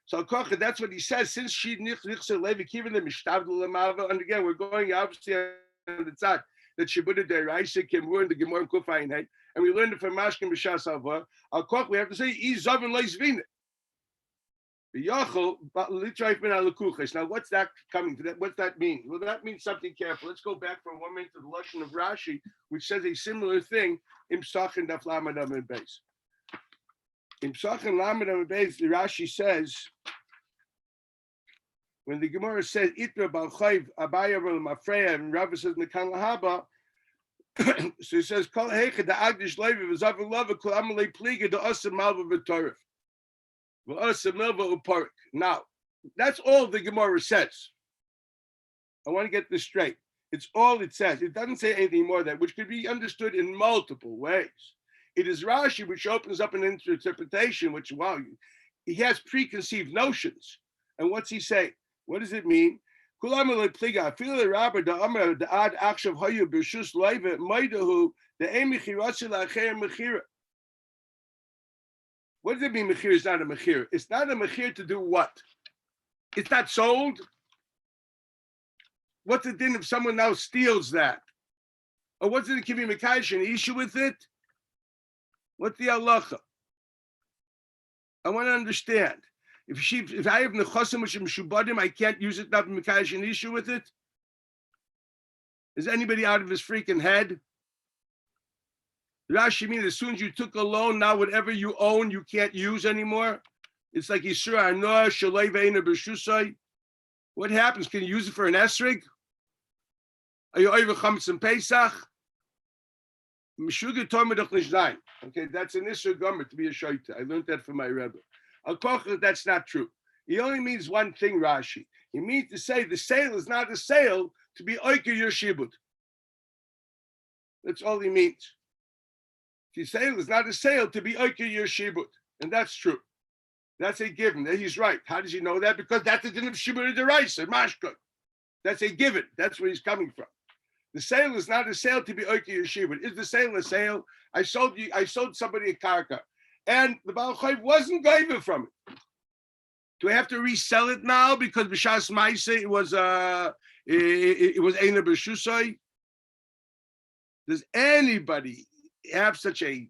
So that's what he says. Since she nichse levi kiven the mishtabdul lemava, and again we're going obviously on the tzad that shibuda deraisa came in the gemara kufayin hey, and we learned it from mashkin b'shas alva. Al koch we have to say izavin leisvina. Now, what's that coming to? What's that mean? Well, that means something careful. Let's go back for a moment to the lashon of Rashi, which says a similar thing in Psachim daf lamed amud beis. In Psachim lamed amud beis, the Rashi says, when the Gemara says Itra bal chayv abaya vel mafreya, and Rabbi says Mekan lahaba, so he says Kol heicha da agdish levi v'zavin lava kol amalei pliga da asim malva v'torif. Now, that's all the Gemara says. I want to get this straight. It's all it says. It doesn't say anything more than that, which could be understood in multiple ways. It is Rashi which opens up an interpretation, which, wow, he has preconceived notions. And what's he saying? What does it mean? What does it mean mechir is not a mechir? It's not a mechir to do what? It's not sold? What's the din if someone now steals that? Or what's it give me mekaish an issue with it? What's the halacha? I want to understand. If I have nechosim which is mishubadim, I can't use it not mekaish an issue with it? Is anybody out of his freaking head? Rashi means as soon as you took a loan, now whatever you own, you can't use anymore. It's like Yisra Anoah Shalei Ve'ena B'Shusai. What happens? Can you use it for an esrig? Are you over Chametz and Pesach? Meshuga told me doch nicht sein. Okay, that's an issue gomer to be a shaita. I learned that from my rebbe. Al kocher, that's not true. He only means one thing, Rashi. He means to say the sale is not a sale to be oiker your shibud. That's all he means. The sale is not a sale to be oiker your shibud, and that's true. That's a given. He's right. How does he know that? Because that's the din of shibud deraisa, mashkot. That's a given. That's where he's coming from. The sale is not a sale to be oiker your shibud. Is the sale a sale? I sold somebody a karka, and the Baal Chayv wasn't gaiva from it. Do I have to resell it now because b'shas ma'aseh it was eina b'shusay? Does anybody have such a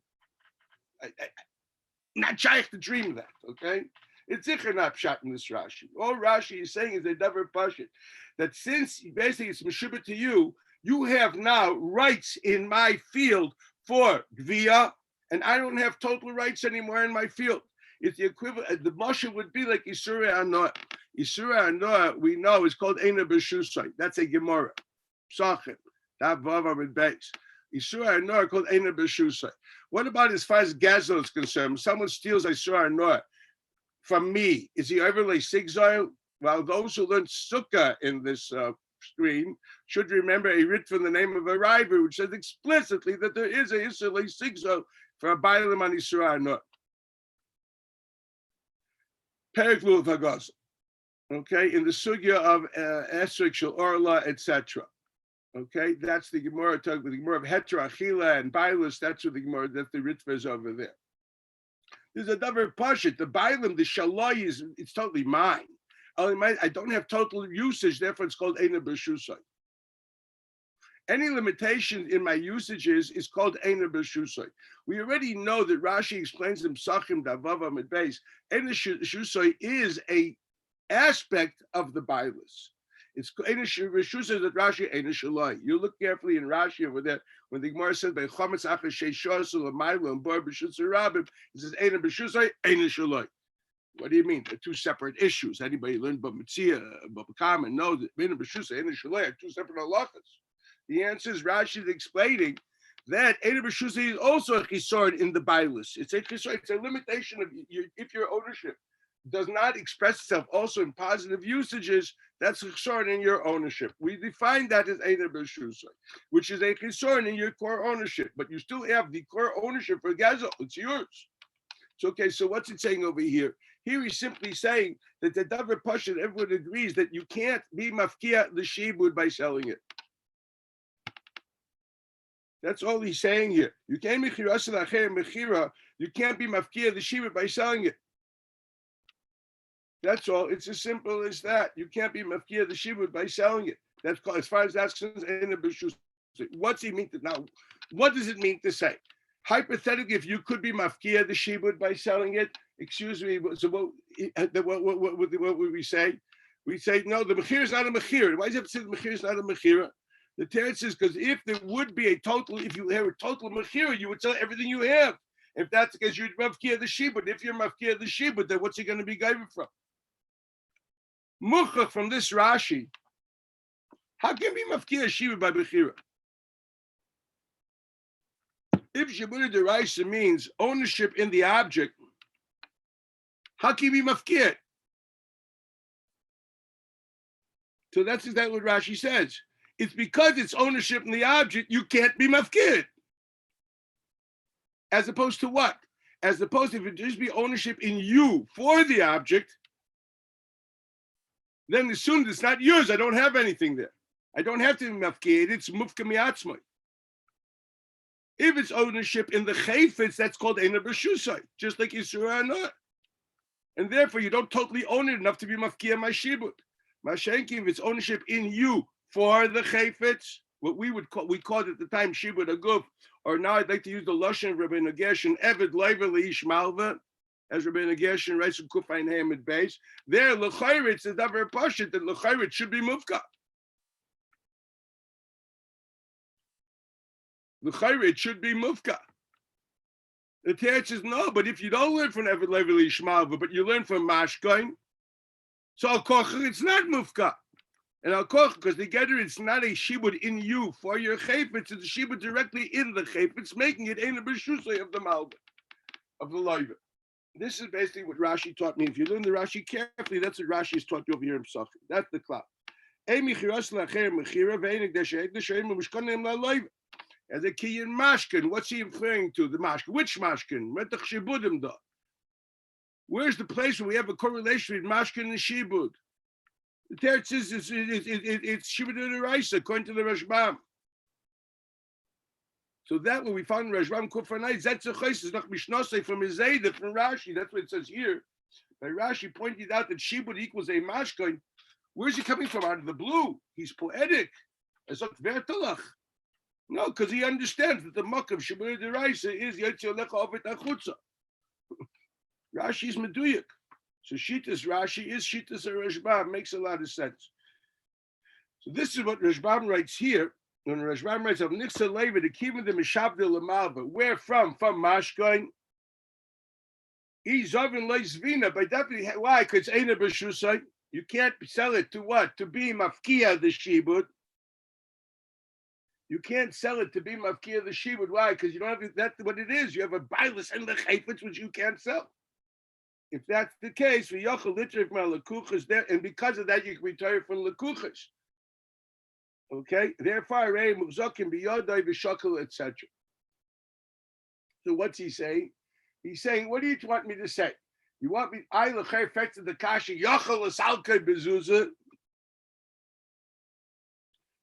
not shaykh to dream of that? Okay, it's sicher not pshat in this Rashi. All Rashi is saying is a davar pashut that since basically it's meshubah to you, you have now rights in my field for gvia, and I don't have total rights anymore in my field. It's the equivalent. The Moshe would be like Isura Anoah. Isura Anoah, we know, is called Eina B'Shusay. That's a Gemara. Psachim. That Vav with base. Isura Anoah called Eina B'Shusay. What about as far as Gazel is concerned? When someone steals Isura Anoah from me, is he overly sigzile? Well, those who learn Sukkah in this stream should remember a writ from the name of a River, which says explicitly that there is a Israeli sigzile for a Bailam on Isura Anoah. Periklu of Hagaz, okay, in the sugya of Esrik Shel Orla, etc. Okay, that's the Gemara talk with the Gemara of Hetra Achila and Bailus. That's what the Gemara that the Ritva is over there. There's another pashut. The Bailam, the Shalai it's totally mine. I don't have total usage, therefore it's called Eina B'Shusay. Any limitation in my usages is called Eina B'Shusay. We already know that Rashi explains in Psachim Davava Midbeis. Eina B'Shusay is a aspect of the Bailus. It's Eina B'Shusay that Rashi Eina Shalai. You look carefully in Rashi over there when the Gemara says by Chometz Achar Sheishosu L'Maylo and Bar B'Shusay Rabim, it says Eina B'Shusay Eina Shalai. What do you mean? They're two separate issues. Anybody learned about Mitzia, about Kamen knows that Eina B'Shusay Eina Shalai are two separate halachas. The answer is Rashi is explaining that Eina B'Shusay is also a chisor in the Bailus. It's a chisor. It's a limitation of if your ownership does not express itself also in positive usages. That's a chisor in your ownership. We define that as Eina B'Shusay, which is a chisor in your core ownership. But you still have the core ownership for Gazel. It's yours. It's okay. So what's it saying over here? Here he's simply saying that the davar pashut, everyone agrees that you can't be mafkia the shibud by selling it. That's all he's saying here. You can't be mechira. You can't be mafkia the shibud by selling it. That's all. It's as simple as that. You can't be mafkia the shibud by selling it. That's called, as far as that's concerned. What's he mean to now? What does it mean to say? Hypothetically, if you could be mafkia the shibud by selling it, excuse me. So what would we say? We say no. The mechira is not a mechira. Why does it have to say the mechira is not a mechira? The teretz is because if there would be a total, if you have a total mechira, you would sell everything you have. If that's the case, you'd mafkia the shibud. If you're mafkia the shibud, then what's he going to be given from? Muchach from this Rashi. How can we mafkia shibud by mechira? If shibud deraisa means ownership in the object, how can we mafkia it? So that's exactly what Rashi says. It's because it's ownership in the object, you can't be mafkid. As opposed to what? As opposed to if it just be ownership in you for the object, then as soon as it's not yours, I don't have anything there. I don't have to be mafkid, it's mufka miatzmai. If it's ownership in the chayfetz, that's called Eina B'Shusay, just like Yisura Anoah. And therefore, you don't totally own it enough to be mafkia my shibut. Mashenki, if it's ownership in you, for the chayfetz, what we called at the time shibud aguf, or now I'd like to use the lashon of Rabbi Nageshin, Eved Leiva Leish Malva, as Rabbi Nageshin writes in Kufayin Hamid base. There, l'chayrit is a davar pashut that l'chayrit should be mufka. L'chayrit should be mufka. The teretz says no, but if you don't learn from Eved Leiva Leish Malva, but you learn from Mashkain, so al kocher it's not mufka. And al koch, because together it's not a shibud in you for your chayfetz, it's a shibud directly in the chayfetz, making it ein a b'shusay of the malva, of the loiva. This is basically what Rashi taught me. If you learn the Rashi carefully, that's what Rashi has taught you over here in Pesachim. That's the cloud. As a kiyin mashkin, what's he referring to? The mashkin. Which mashkin? Where's the place where we have a correlation with mashkin and shibud? The teretz is it's shibud d'oraisa according to the Rashbam. So that what we found in Rashbam Kufanai, that's a chayes is not mishnasei from Zayda from Rashi. That's what it says here. But Rashi pointed out that shibud equals a mashkin. Where's he coming from? Out of the blue. He's poetic. No, because he understands that the muck of shibud d'oraisa is yotze lecha ovet achutza. Rashi is meduyik. So Shitas Rashi is Shitas Rashbam. Makes a lot of sense. So this is what Rashbam writes here. When Rashbam writes of Nixa Leva, the Kivim the Mishavdil Lamalva. Where from? From Mashkoin. He's Zovin Leisvina, but definitely why? Because it's Eina B'Shusay. You can't sell it to what? To be Mafkia the Shibud. You can't sell it to be Mafkia the Shibud. Why? Because you don't have that's what it is. You have a Bailis and the Chayfetz which you can't sell. If that's the case, and because of that, you can retire from lekuchas. Okay, therefore, etc. So what's he saying? He's saying, what do you want me to say? You want me? I affected the kasha yachal asalka bezuzah.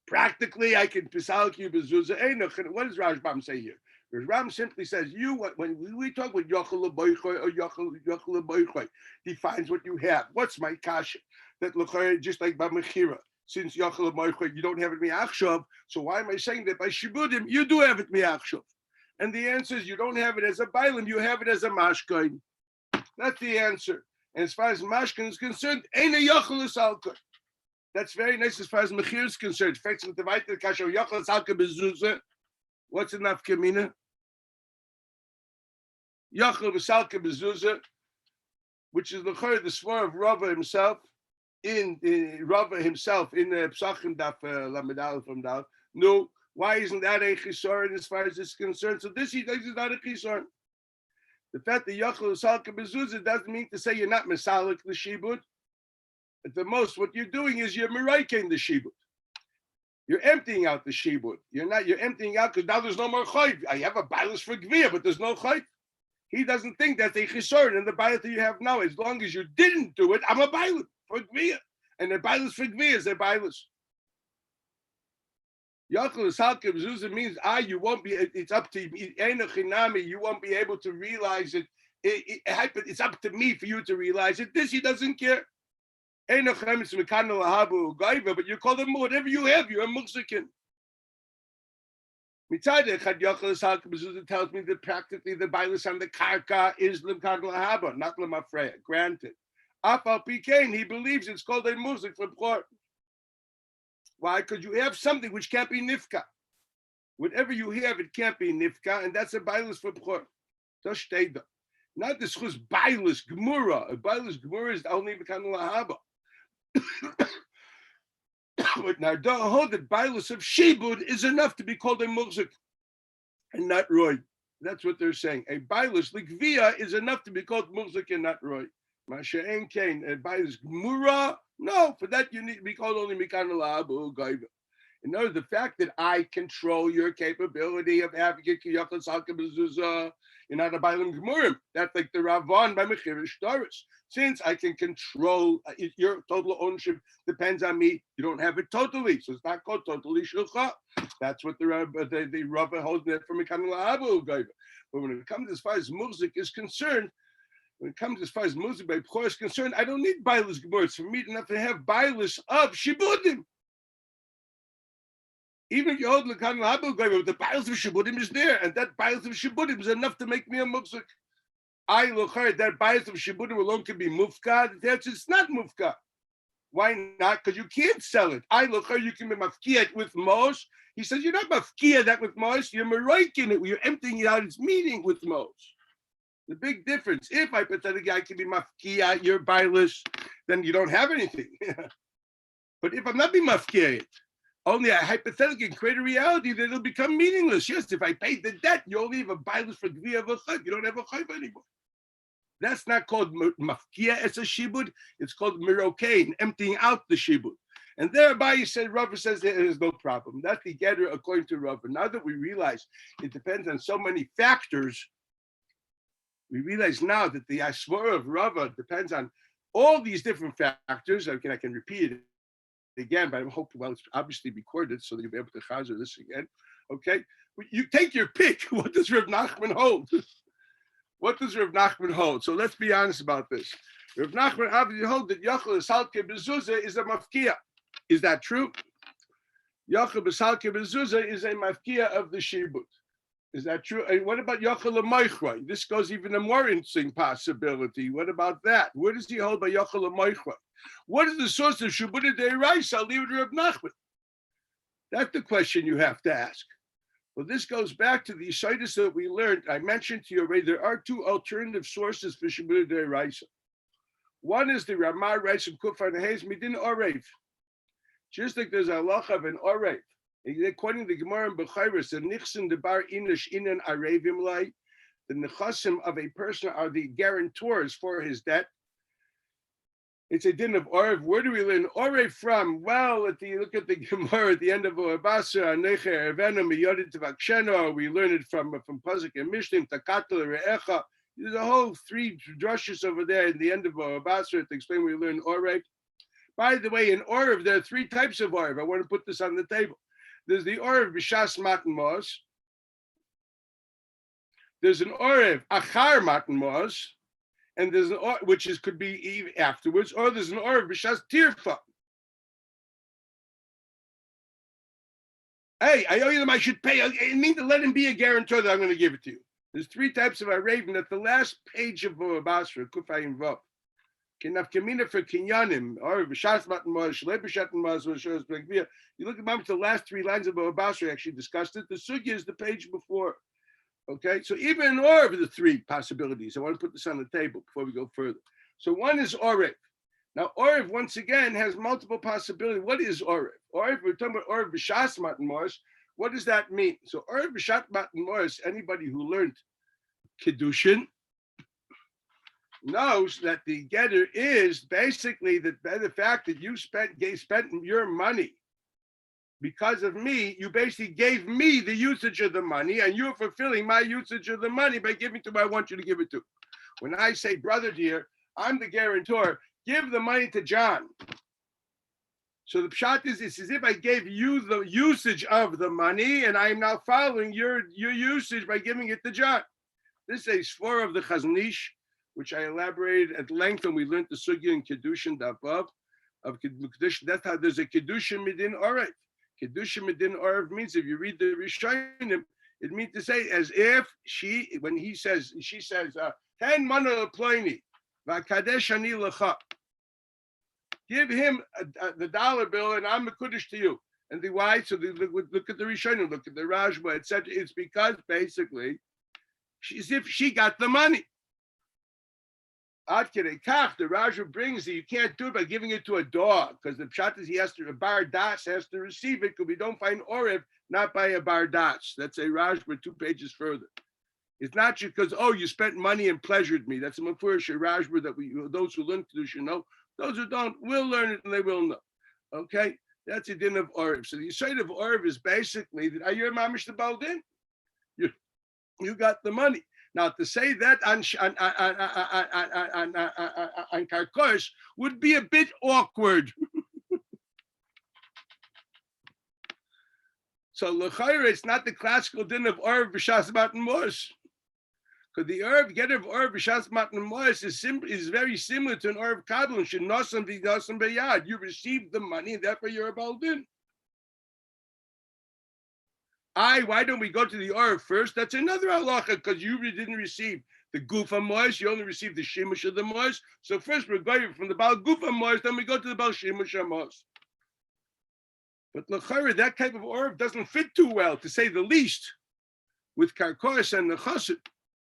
Practically, I can pisalk you bezuzah. What does Rashbam say here? Rashbam simply says, when we talk with Yochel Boichoy or Yochel Boichoy, defines what you have. What's my kasha? That just like Bamechira, since Yochel Boichoy, you don't have it miachshav, so why am I saying that by Shibudim, you do have it miachshav? And the answer is you don't have it as a bailim, you have it as a mashkain. That's the answer. And as far as mashkain is concerned, ain't a Yochel Salka. That's very nice as far as Mechir is concerned. Facts with the Vita Kasha Yochel Salka Bezuzah. What's enough kamina? Yachal v'salka bezuzah, which is the svar of Rava himself in the Pesachim daf Lamed Aleph from Daf. No, why isn't that a chisaron as far as this is concerned? So this he thinks is not a chisaron. The fact that Yachal v'salka bezuzah doesn't mean to say you're not mesalik the shibud. At the most, what you're doing is you're meraking the shibud. You're emptying out the shibud. You're emptying out because now there's no more chayv. I have a bailus for gvia, but there's no chayv. He doesn't think that's a chisaron in the bailus that you have now. As long as you didn't do it, I'm a bailus for gvia. And the bailus for gvia is a bailus. Yachal Salka Bezuzah means you won't be, it's up to you. You won't be able to realize it. It's up to me for you to realize it. This he doesn't care. But you call them whatever you have, you're a muhzikin. Bezuzah tells me that practically the bailus on the karka is limkan lahaba, not lemafreya. Granted. Afal pikein, he believes it's called a muhzik for bchor. Why? Because you have something which can't be nifka. Whatever you have, it can't be nifka, and that's a bailus for bchor. Not this chus bailus gemura. A bailus gemura is only limkan lahaba. But now don't hold that bailus of shibud is enough to be called a muhzik and not roy. That's what they're saying. A bailus likvia is enough to be called muhzik and not roy. Masha en kain a bailus gemura. No, for that you need to be called only mikan lahabu gaiva. In other words, the fact that I control your capability of having a kiyachas halka bezuzah, you're not a bailim gemurim. That's like the Ravon by Mechirish Doris. Since I can control your total ownership depends on me, you don't have it totally, so it's not called totally shulcha. That's what the Rava holds there from Mikan Lahabu gaiva. But when it comes as far as muzik is concerned, by Bchor is concerned, I don't need bailus gemur. It's for me enough to have bailus of shibudim. Even if you hold Lakan Lahabu gaiva, the bailus of shibudim is there, and that bailus of shibudim is enough to make me a muzik. I look at that bailus of shibudim alone can be mufka. It's not mufka. Why not? Because you can't sell it. I look at you can be mafkia with Mos. He says you're not mafkia that with Mos. You're meraking it. You're emptying it out. It's meeting with Mos. The big difference. If hypothetically I can be mafkia your bailus, then you don't have anything. But if I'm not being mafkia, only I hypothetically can create a reality that it'll become meaningless. Yes, if I paid the debt, you only have a bilus for gvia of a chayv. You don't have a chayv anymore. That's not called mafkia as a shibud. It's called mirokain, emptying out the shibud. And thereby, you said, Rav says there is no problem. That's the getter according to Rav. Now that we realize it depends on so many factors, we realize now that the asvara of Rava depends on all these different factors. I can repeat it again, but I hope, well, it's obviously recorded so that you'll be able to chazer this again. Okay? You take your pick. What does Rav Nachman hold? What does Rav Nachman hold? So let's be honest about this. Rav Nachman obviously holds that Yachal Salke Bezuzah is a mafkia. Is that true? Yachal Salke Bezuzah is a mafkia of the shibud. Is that true? And what about Yachal Moichra? This goes even a more interesting possibility. What about that? Where does he hold by Yachal Moichra? What is the source of Shabbat Deiraisa? I'll leave it to Rav Nachman. That's the question you have to ask. Well, this goes back to the Yesodis that we learned. I mentioned to you already, there are two alternative sources for Shabbat Deiraisa. One is the Ramah writes in Kufar Nehez Midin Orev. Just like there's a halacha of an Orev. According to the Gemara in Bechayros, the Nichsin Debar Inish Inan Arevim Lai, the Nechasim of a person are the guarantors for his debt. It's a din of Orev. Where do we learn Orev from? Well, look at the Gemara at the end of Oabasa, Aneche Ervenu Miyodit Vaksheno. We learn it from Pasuk and Mishlim, Takatel Re'echa. There's a whole 3 drushes over there at the end of Oabasa to explain where we learn Orev. By the way, in Orev, there are 3 types of Orev. I want to put this on the table. There's the Orev B'Shas Matan Mos. There's an Orev Achar Matan Mos. And there's an which could be afterwards, or there's an Orev B'Shas Tirfa. Hey, I owe you them, I should pay. I mean to let him be a guarantor that I'm going to give it to you. There's 3 types of Araven at the last page of Basra, Kufayim Vav. Kinafkamina for Kinyanim, or B'Shas Matan Mos, Shlei B'Shatan Mos, you look at the last 3 lines of Basra actually discussed it. The Sugya is the page before. Okay, so even in Orev, the 3 possibilities. I want to put this on the table before we go further. So one is Orev. Now, Orev, once again, has multiple possibilities. What is Orev? Orev, we're talking about Orev B'Shas Matan Mos. What does that mean? So Orev B'Shat Matan Mos, anybody who learned Kiddushin knows that the getter is basically that by the fact that you spent your money because of me, you basically gave me the usage of the money, and you're fulfilling my usage of the money by giving to who I want you to give it to. When I say, brother dear, I'm the guarantor, give the money to John. So the pshat is, it's as if I gave you the usage of the money, and I am now following your usage by giving it to John. This is a svara of the Chazon Ish, which I elaborated at length when we learned the sugya in Kiddushin Davav of Kiddushin. That's how there's a Kiddushin Midin Orev. Kiddushin Midin Orev means, if you read the Rishonim, it means to say as if she says, Ten mana l'ploini, v'kadesh ani l'cha. Give him the dollar bill, and I'm a kuddush to you. And the why? So look at the Rishonim, look at the Rashba, etc. It's because basically, as if she got the money. Ad kedei kach, the Raja brings it. You can't do it by giving it to a dog, because the pshat is a bar das has to receive it, because we don't find Orev not by a bar das. That's a Raja 2 pages further. It's not just because, you spent money and pleasured me. That's a mafurish Rajba that those who learn to should know. Those who don't will learn it and they will know. Okay? That's a din of Orev. So the side of Orev is basically that, are you a mamish the baldin? You got the money. Now, to say that on Karkosh would be a bit awkward. So, l'chayra, it's not the classical din of Orev B'Shas Matan Mos. Because the get of Orev B'Shas Matan Mos is very similar to an Orev Kabbalah. Shenosam v'nosam b'yad. You received the money, and therefore you're a baldin. Why don't we go to the Orev first? That's another halacha, because you didn't receive the Gufa Mos, you only received the Shimush of the Mos. So first we're going from the Baal Gufa Mos, then we go to the Baal Shimush Mos. But l'chayra, that type of Orev doesn't fit too well, to say the least, with Karkos and the Chassid.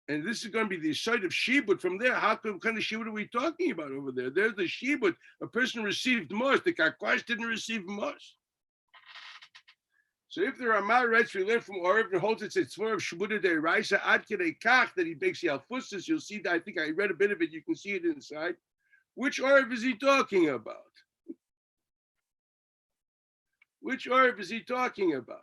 And this is going to be the side of shibud. From there, what kind of shibud are we talking about over there? There's the shibud. A person received mos. The karkwash didn't receive mos. So if the Ramah writes, we learn from Orav and holds it's more of Shabuda de Raisa ad kedei kach that he bakes the alfusas. You'll see that. I think I read a bit of it. You can see it inside. Which Orav is he talking about? Which Orav is he talking about?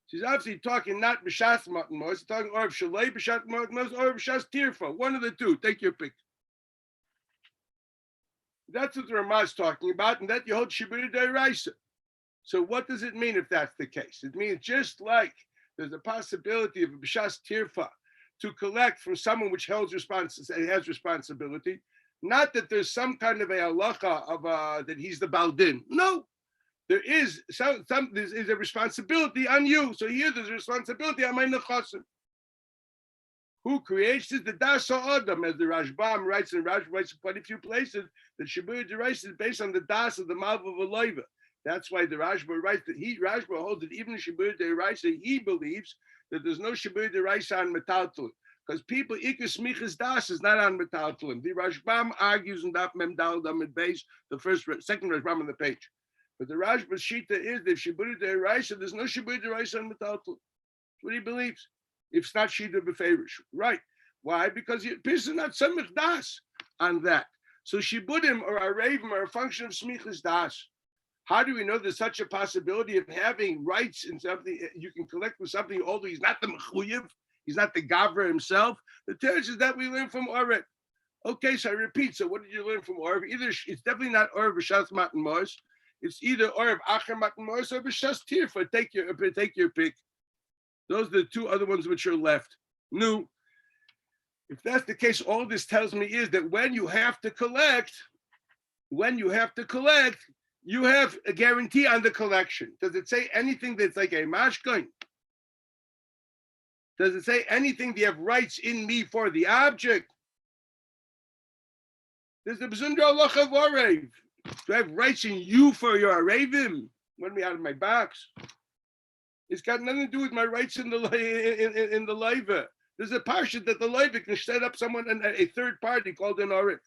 He's obviously talking not b'shas matan mos. He's talking Orav shalei b'shas matan mos, Orav b'shas tirfa. One of the two. Take your pick. That's what the Ramah is talking about, and that you hold Shabuda de Raisa. So what does it mean if that's the case? It means just like there's a possibility of a b'shas tirfa to collect from someone which has responsibility, not that there's some kind of a halacha of that he's the baldin. No, there is there's a responsibility on you. So here there's a responsibility on my nechasim. Who creates this? The das ha'adam, as the Rashbam writes, and Rash writes in quite a few places, that Shabuda d'Oraisa is based on the das of the malva of a loiva. That's why the Rashba writes that Rashba holds that even Shabuda d'Oraisa, he believes that there's no Shabuda d'Oraisa on metaltalin, because people ikus michas das is not on metaltalin. The Rashbam argues in Daf Mem Dal Damid Beis, the second Rashbam on the page. But the Rashba's shita is that Shabuda d'Oraisa, there's no Shabuda d'Oraisa on metaltalin. That's what he believes. If it's not shita beferish, right? Why? Because this is not samich das on that. So shibudim or aravim are a function of smichas das. How do we know there's such a possibility of having rights in something you can collect with something, although he's not the mechuyev, he's not the gavra himself? The teretz is that we learn from Orav. Okay, so I repeat. So what did you learn from Orav? Either it's definitely not Orav b'shas matan mos. It's either Orav acher matan mos or b'shas tirfa. Take your pick. Those are the two other ones which are left. No. If that's the case, all this tells me is that when you have to collect, you have a guarantee on the collection. Does it say anything that's like a mashkoin? Does it say anything that you have rights in me for the object? There's the b'zundra halacha of Orav. Do I have rights in you for your aravim? Let me out of my box. It's got nothing to do with my rights in the leiva. There's a parsha that the leiva can set up someone, a third party called an Orav.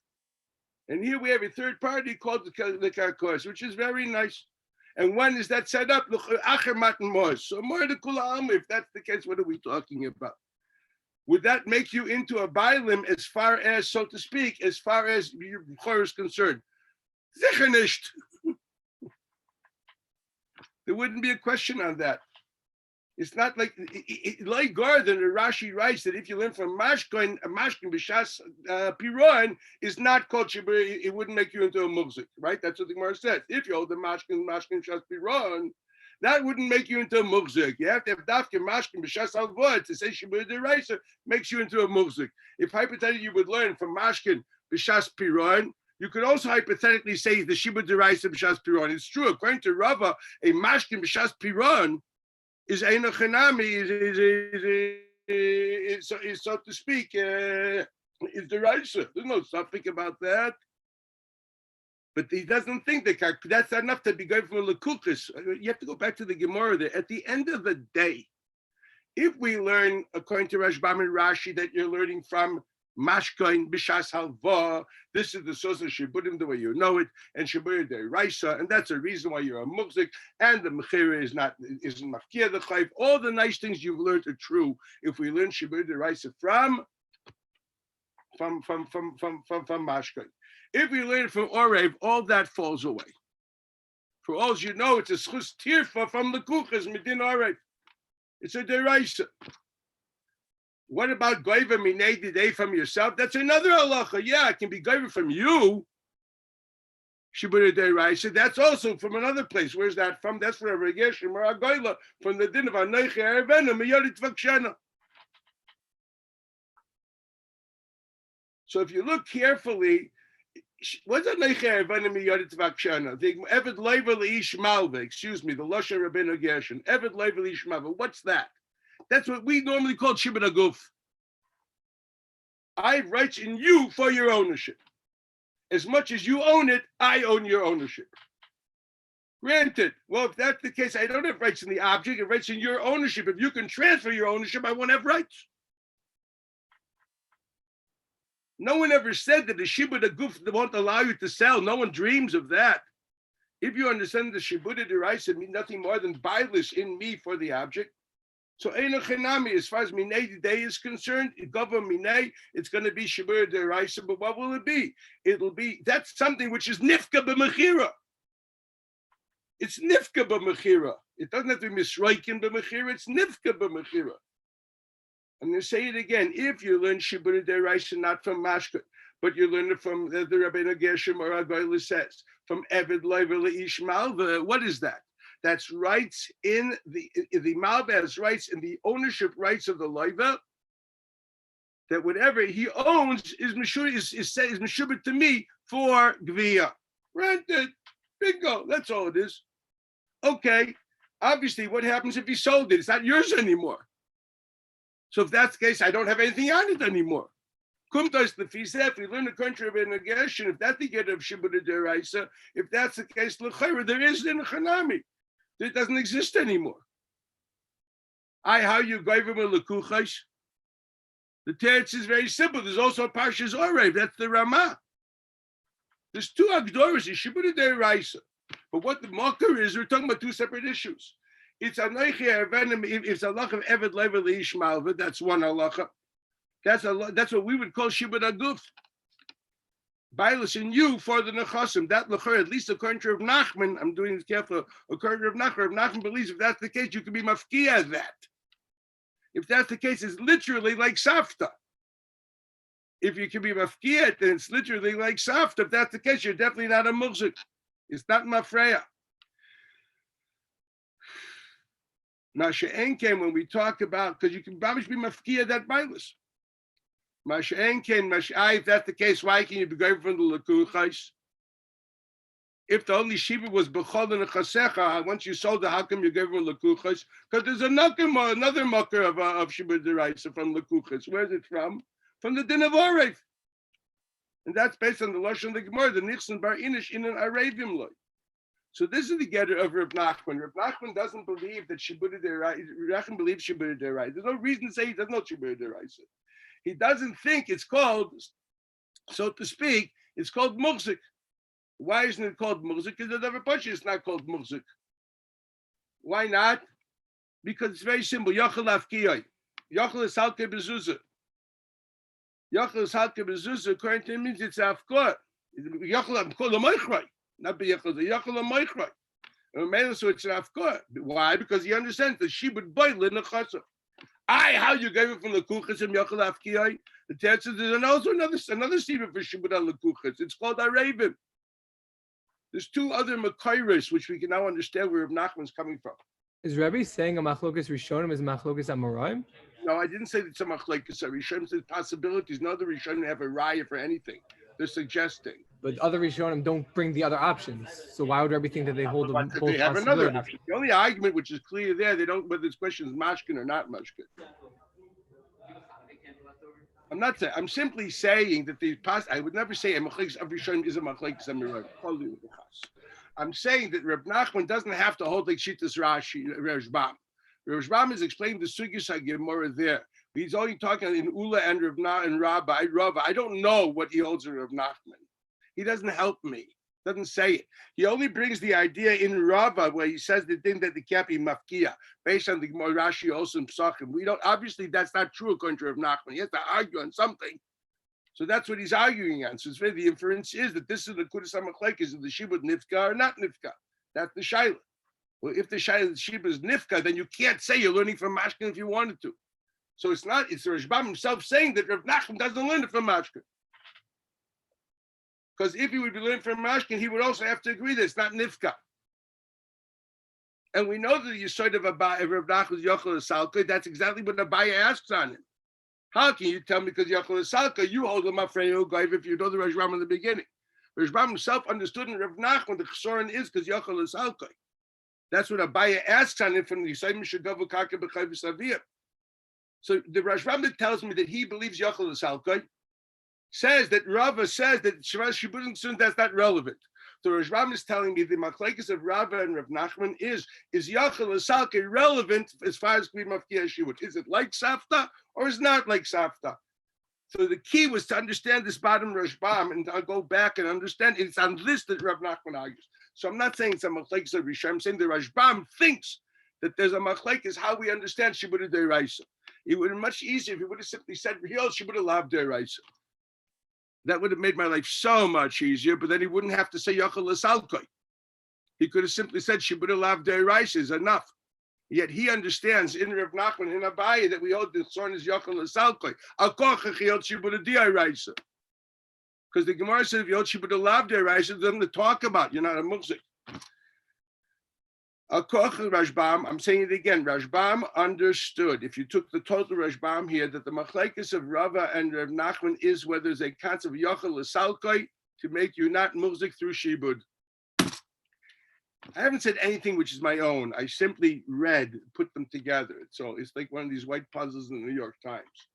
And here we have a third party called the karkos, which is very nice. And when is that set up? Acher matan mos. So more the kula, if that's the case, what are we talking about? Would that make you into a bailim as far as, so to speak, as far as your b'chor is concerned? Sicher nicht. There wouldn't be a question on that. It's not like Garden, Rashi writes that if you learn from mashkin b'shas piron is not called shibur. It wouldn't make you into a mugzik, right? That's what the Gemara says. If you hold the mashkin b'shas piron, that wouldn't make you into a mugzik. You have to have dafke mashkin b'shas alvod to say shibur deraisa makes you into a mugzik. If hypothetically you would learn from mashkin b'shas piron, you could also hypothetically say the shibur deraisa b'shas piron. It's true, according to Rava, a mashkin b'shas piron is Eino Chenami, is so to speak, is the Raisa. There's no something about that. But he doesn't think that that's enough to be going from a Lekuchis. You have to go back to the Gemara there. At the end of the day, if we learn, according to Rashbam and Rashi, that you're learning from Mashkoin b'shas halva, this is the source of shibudim the way you know it, and shibur d'oraisa, and that's a reason why you're a mukzik, and the mechira isn't mafkia the chayv. All the nice things you've learned are true if we learn shibur d'oraisa from Mashkoin. If we learn it from Orav, all that falls away. For all you know, it's a schus tirfa from the kuchas midin Orav. It's a d'oraisa. What about goyva minei didei from yourself? That's another halacha. Yeah, it can be goyva from you. Shibur deraisa. That's also from another place. Where's that from? That's from Regeshim or Agoyla, from the din of Anoichi Erevenu Miyorit Vakshana. So if you look carefully, what's Anoichi Erevenu Miyorit Vakshana? The Eved Leiva Leish Malva. Excuse me, the Lashon Rabbeinu Gershon. Eved Leiva Leish Malva. What's that? That's what we normally call shibud aguf. I have rights in you for your ownership. As much as you own it, I own your ownership. Granted, well, if that's the case, I don't have rights in the object, I have rights in your ownership. If you can transfer your ownership, I won't have rights. No one ever said that the shibud aguf won't allow you to sell. No one dreams of that. If you understand the shibud deraisa means nothing more than bailish in me for the object. So Einochinami, as far as Minei Day is concerned, Gova Minei, it's going to be Shibur Deraisa, but what will it be? It'll be, that's something which is Nifka B'Mechira. It's Nifka B'Mechira. It doesn't have to be Misraikin B'Mechira, it's Nifka B'Mechira. I'm going to say it again. If you learn Shibur Deraisa not from Mashka, but you learn it from the Rabbeinu Gershom or Agoyla says, from Eved Loiva Le'ish Malva, what is that? That's rights in the Malva has rights in the ownership rights of the Loiva, that whatever he owns is Meshubit to me for Gvia. Rented. Bingo. That's all it is. Okay. Obviously, what happens if he sold it? It's not yours anymore. So if that's the case, I don't have anything on it anymore. Kumtos the Fisef, we learn the country of negation. If that's the get of Shibud Deraisa, if that's the case, l'chayra, there is in a Chanami. It doesn't exist anymore. How you gave him a lekuchas? The teretz is very simple. There's also a Parshas Orev. That's the Ramah. There's two Agdoras, Shibud Deraisa. But what the Makar is, we're talking about two separate issues. It's Anoichi Ervenim, it's a halach of Eved Level Ishmael, that's one halacha. That's what we would call Shibud Aguf. Bailus in you for the Nechasim. That Lechor, at least according to Rav Nachman, I'm doing this careful, according to Rav Nachman believes if that's the case, you can be mafkia that. If that's the case, it's literally like Safta. If you can be mafkia, then it's literally like Safta. If that's the case, you're definitely not a murzik. It's not mafreya. Masha Enken, when we talk about, because you can probably be mafkia that Bailus. Masha Enken, if that's the case, why can you be going from the Lekuchais? If the only Shiva was Bechol and a Chasecha, once you sold it, how come you gave him Lekuchais? Because there's another mucker of Shiva Deraisa from Lekuchais. Where's it from? From the Din of Orev. And that's based on the Lashon of the Gemara, the Nichsen Bar Inish in an Arabim Loy. So this is the getter of Rav Nachman. Rav Nachman doesn't believe that Shibud Deraisa. Rav Nachman believes Shibud Deraisa. There's no reason to say he doesn't know Shibud Deraisa. He doesn't think it's called, so to speak, it's called Murzik. Why isn't it called Murzik? Because the other Pasha is not called Murzik. Why not? Because it's very simple. Yochel Afkiyai. Yochel is Halke Bezuzah. Yochel is Halke Bezuzah, according to him, means it's Afkor. Yochel Afkor L'Moichroi. Not be Yochel, the Yochel L'Moichroi. So it's an Afkor. Why? Because he understands that she would boil in the Chasam. How you gave it from the Kuchas and Yochel Afkiyai? The text says there's also another Siva for Shibud al Kuchas. It's called Arabim. There's two other Makairis, which we can now understand where Rav Nachman's coming from. Is Rabbi saying a machlokas Rishonim is a machlokas Amoraim? No, I didn't say that it's a machlekes. Rishonim says possibilities. No other Rishonim have a raya for anything. They're suggesting. But other Rishonim don't bring the other options. So why would Rabbi think that they hold the whole they have another option? The only argument which is clear there, they don't whether this question is mashkin or not mashkin. I'm not saying. I'm simply saying that the I would never say a machlekes of Rishonim is a machlekes Amoraim. I'm saying that Rav Nachman doesn't have to hold like Shittas Rashi, Rashbam. Rashbam is explaining the Sugis HaGemara there. He's only talking in Ula and Rav and Rabbi. I don't know what he holds in Rav Nachman. He doesn't help me. Doesn't say it. He only brings the idea in Rava where he says the thing that the can't be mafkia based on the Rashi also in Psachim. We don't. Obviously, that's not true according to Rav Nachman. He has to argue on something. So that's what he's arguing on. So it's really the inference is that this is the Kudas HaMachlek, is the Shibud Nifka or not Nifka. That's the Shaila. Well, if the Shaila Shibud is Nifka, then you can't say you're learning from Mashkin if you wanted to. So it's not, it's the Rashbam himself saying that Rav Nachman doesn't learn it from Mashkin. Because if he would be learning from Mashkin, he would also have to agree that it's not Nifka. And we know that the Yesod of Rav Nachman's Yochel Salka, that's exactly what Abaya asks on him. How can you tell me because Yochel Salka, you hold him up for any guy if you know the Rashbam in the beginning? Rashbam himself understood in Rav Nachman the Chesorin is because Yochel Salka. That's what Abaya asks on him from the Yisayim Shagavu Karka B'Chayv Savir. So the Rashbam that tells me that he believes Yochel Salka says that Rava says that Shibud that's not relevant. So Rashbam is telling me the machlekes of Rava and Rav Nachman is Yochel Salka relevant as far as Kli Mafkiya Shibud? Is it like Safta or is not like Safta? So the key was to understand this bottom Rashbam, and I'll go back and understand. It's on this that Rav Nachman argues. So I'm not saying it's a machlekes of Rishon. I'm saying the Rashbam thinks that there's a machlekes how we understand Shibuda Deraisa. It would have been much easier if he would have simply said Shibuda Lav Deraisa. That would have made my life so much easier. But then he wouldn't have to say Yochel L'Salkoi. He could have simply said Shibuda Lav Deraisa is enough. Yet he understands in Rav Nachman in Abaye that we hold the son is Yochel L'Salkoi. Al Kochach Yod Shibuda Deraisa. Because the Gemara said if Yod Shibuda Lav Deraisa, there's nothing to talk about. You're not a mukzik. Al Kochach Rashbam, I'm saying it again. Rashbam understood. If you took the total Rashbam here, that the machlekes of Rava and Rav Nachman is whether there's a concept of Yochel L'Salkoi to make you not mukzik through Shibud. I haven't said anything which is my own. I simply put them together. So it's like one of these white puzzles in the New York Times.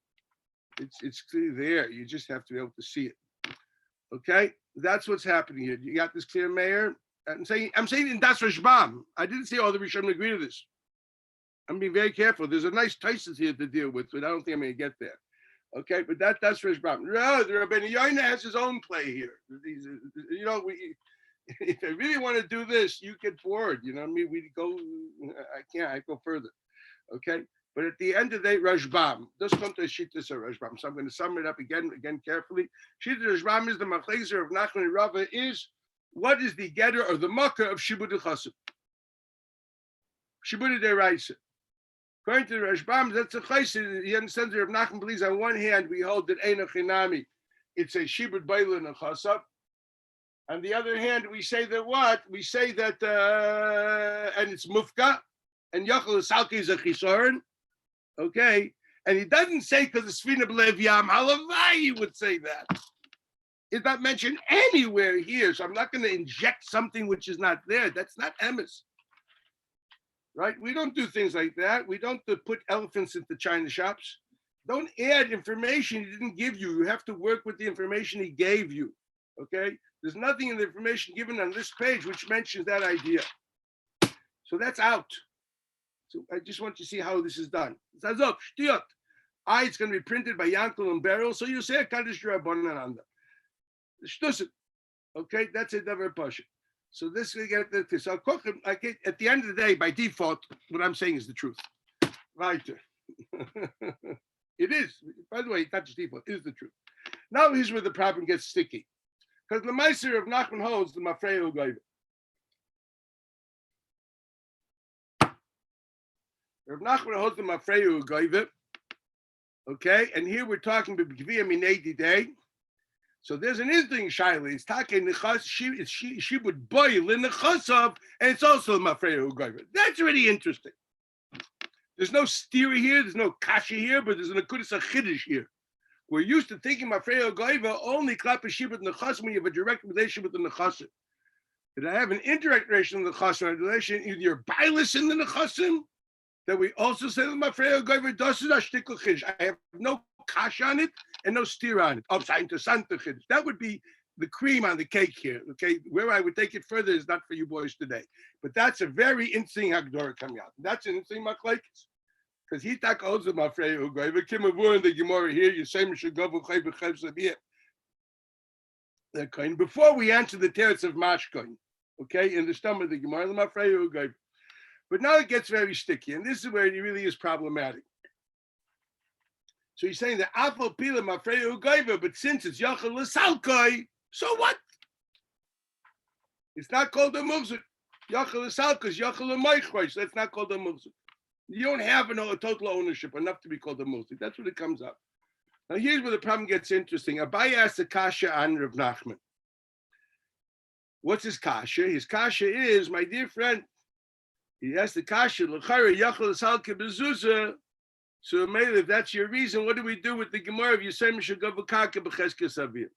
It's clear there. You just have to be able to see it. Okay, that's what's happening here. You got this clear, Mayor? I'm saying in Das Rashbam. I didn't say all the Rishonim agree to this. I'm being very careful. There's a nice Tysus here to deal with, but I don't think I'm going to get there. Okay, but that's Rashbam. No, the Rabbeinu Yoina has his own play here. If I really want to do this, you get bored. You know what I mean? We go, I go further. Okay? But at the end of the day, Rashbam. This comes to Shittas or Rashbam. So I'm going to sum it up again carefully. Shittas Rashbam is the Machlezer of Nachman and Rava is what is the getter or the makkah of Shibud Chassid? Shibud Deraisa. According to the Rashbam, that's a chaysid. He understands that Rav Nachman believes on one hand we hold that Eino Chinami, it's a Shibud Baila and a Chasab. On the other hand, we say that what? We say that, and it's mufka, and Yochel L'Salkoi is a chisoron, okay? And he doesn't say because it's Sfina B'Lev Yam, halavai he would say that. It's not mentioned anywhere here, so I'm not going to inject something which is not there. That's not emes, right? We don't do things like that. We don't put elephants into China shops. Don't add information he didn't give you. You have to work with the information he gave you, okay? There's nothing in the information given on this page which mentions that idea. So that's out. So I just want you to see how this is done. It's going to be printed by Yankel and Beryl. So you say Kaddish Rabbanan on them. Okay, that's a davar pasha. So this we get this. So at the end of the day, by default, what I'm saying is the truth. Right. It is. By the way, not just default, it is the truth. Now here's where the problem gets sticky. Because the Meiser of Nachman holds the Mafreya Ugoiva. Rav Nachman holds the Mafreya Ugoiva. Okay, and here we're talking about Gvia Minei Day. So there's an interesting shaila. It's Take Nechas, she would boil in the Chasav, and it's also the Mafreya Ugoiva. That's really interesting. There's no stira here, there's no kasha here, but there's an Akudis Chiddush here. We're used to thinking Mafreya Goiva only klap Shibud Nechas when you have a direct relationship with the Nechasim. Did I have an indirect relation with the Nechasim? Relation either you're bias in the Nechasim, that we also say that Mafreya Goiva doesn't ashtikul chiddush. I have no kash on it and no steer on it. That would be the cream on the cake here. Okay, where I would take it further is not for you boys today. But that's a very interesting Hagdorah coming out. That's an interesting machlekes. Because he tak also Mafreya Ugoiva. Kim Avur in the Gemara here, you say Mishagovu Chay B'Chayv Sabiyah. That kind. Before we answer the teretz of Mashkoin, okay, in the stomach of the Gemara, the Mafreya Ugoiva. But now it gets very sticky, and this is where it really is problematic. So he's saying that Afal Pila Mafreya Ugoiva, but since it's Yochel L'Salkoi, so what? It's not called a Muzit. Yochel L'Salkoi is Yochel L'Moichoi, so that's not called a Muzit. You don't have a total ownership enough to be called a multi. That's what it comes up. Now here's where the problem gets interesting. Abaye asked the kasha on Rav Nachman. What's his kasha? His kasha is, my dear friend, he asked the kasha, L'chara Yochel L'Salkoi B'Zuzah. So maybe if that's your reason, what do we do with the Gemara of Yisrael Mishagovu Kaka B'Cheskes Avir?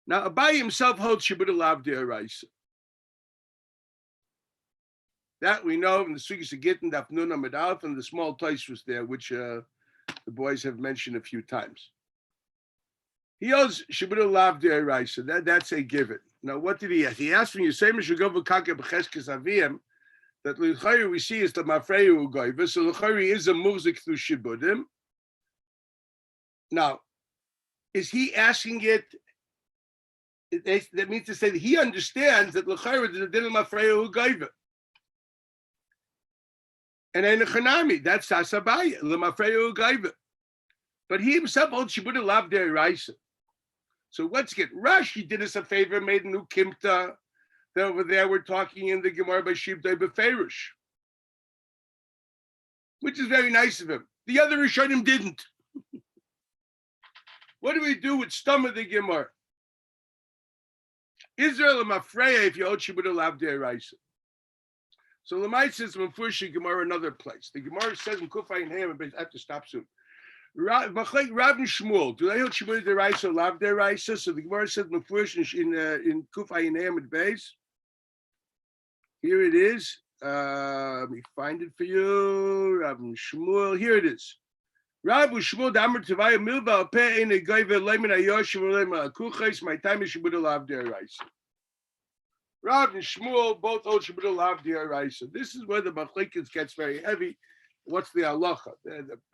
Now Abaye himself holds Shibud Lav D'Oraisa. That we know from the Sugis of Gittin, Daf Nun Amud Aleph, and the small Tais was there, which the boys have mentioned a few times. He owes Shibud Lav D'Oraisa. That's a given. Now, what did he ask? He asked when you say Mishagovu Kaka B'Cheskes Avim, that l'chayri we see is the mafreyu goyva. So l'chayri is a muzik through shibudim. Now, is he asking it? That means to say that he understands that l'chayri is a din of mafreyu goyva. And then chanami, that's sasabaya l'mafreyu goyva. But he himself holds shibudim lav deraisa. So once again, Rashi did us a favor, made a new kimta. Over there, we're talking in the Gemara by Shibdei Beferish, which is very nice of him. The other Rishonim didn't. What do we do with stum of the Gemara? Israel Mafreya if you hold Shibud Lav Deraisa. So Lamai says Mefurish Gemara another place. The Gemara says in Kufay and Ham, but I have to stop soon. Rav and Shmuel, do they hold Shibud Deraisa or Lav Deraisa? So the Gemara says Mefurish in Kufay and Ham at base. Here it is. Let me find it for you. Rav and Shmuel. Here it is. Rav and Shmuel, Damar Tavaya Milva, Pe in a Gaiva, Layman Ayoshim, Layman Akuchais, my time is Shibud Lav Deraisa. Rav and Shmuel both hold Shibud Lav Deraisa. This is where the Machlekes gets very heavy. What's the halacha?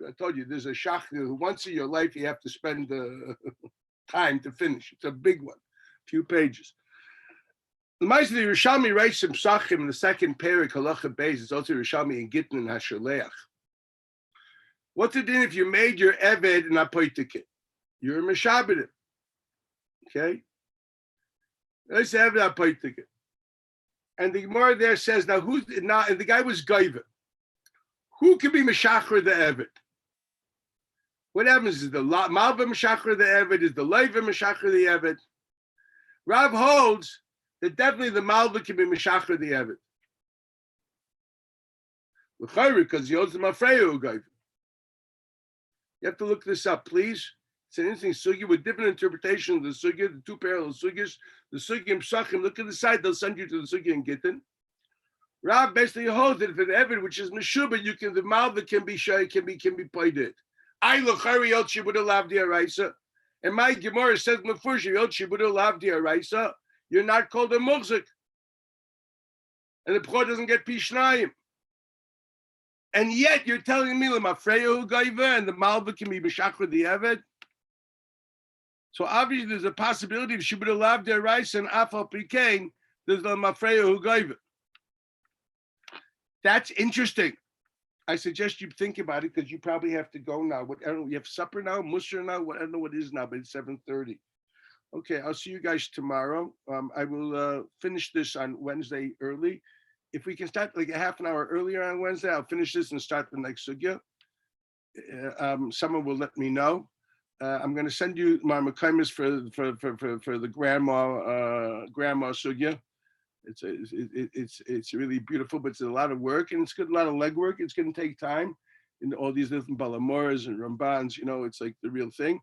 I told you, there's a shach who once in your life you have to spend time to finish. It's a big one, a few pages. The Ma'aseh the Yerushalmi writes some Psachim in the second parak halacha beis. It's also Yerushalmi in Gittin and Hashaleach. What's it in if you made your eved and apoitikit? You're a meshabedim. Okay? Let's have that apoitikit. And the Gemara there says, now who's now, and the guy was Gaiva. Who can be Meshachar the Eved? What happens is the Malva Meshachar the Eved, is the Leiva Meshachar the Eved. Rav holds that definitely the Malva can be Meshachar the Eved. Because he holds the Mafreyu Gaiva. You have to look this up, please. It's an interesting sugya with different interpretations of the sugya, the two parallel sugyas. The sugya and Psachim, look at the side, they'll send you to the sugya in Gittin. Rav basically holds that if an Eved, which is Meshuba, you can, the Malva can be shy, can be played it. I l'chari yot shibuda lav diaraisa. And my Gemara says Mefurish yot shibuda lav diaraisa. You're not called a muzik. And the Pchor doesn't get Pishnayim. And yet you're telling me the Mafreyu Gaiva and the Malva can be B'shachar the Eved. So obviously there's a possibility of shibuda lav diaraisa and afal pikein, there's the Mafreyu Gaiva. That's interesting. I suggest you think about it because you probably have to go now. What, I don't know, you have supper now, Musar now. What, I don't know what it is now, but it's 7:30. Okay, I'll see you guys tomorrow. I will finish this on Wednesday early. If we can start like a half an hour earlier on Wednesday, I'll finish this and start the next sugya. Someone will let me know. I'm going to send you my mekaymis for the grandma sugya. It's really beautiful, but it's a lot of work and it's good, a lot of legwork. It's going to take time in all these different balamoras and rambans. You know, it's like the real thing.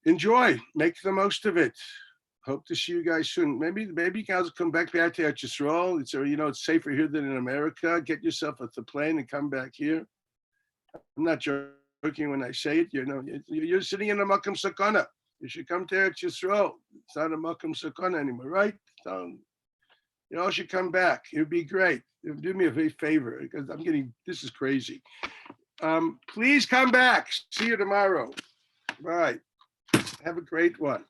Enjoy, make the most of it. Hope to see you guys soon. Maybe you guys come back to Eretz Yisrael. It's it's safer here than in America. Get yourself off the plane and come back here. I'm not joking when I say it. You're sitting in a Makam Sakana. You should come to Eretz Yisrael. It's not a Makam Sakana anymore, right? So, you all should come back. It would be great. It would do me a big favor because this is crazy. Please come back. See you tomorrow. Bye. Have a great one.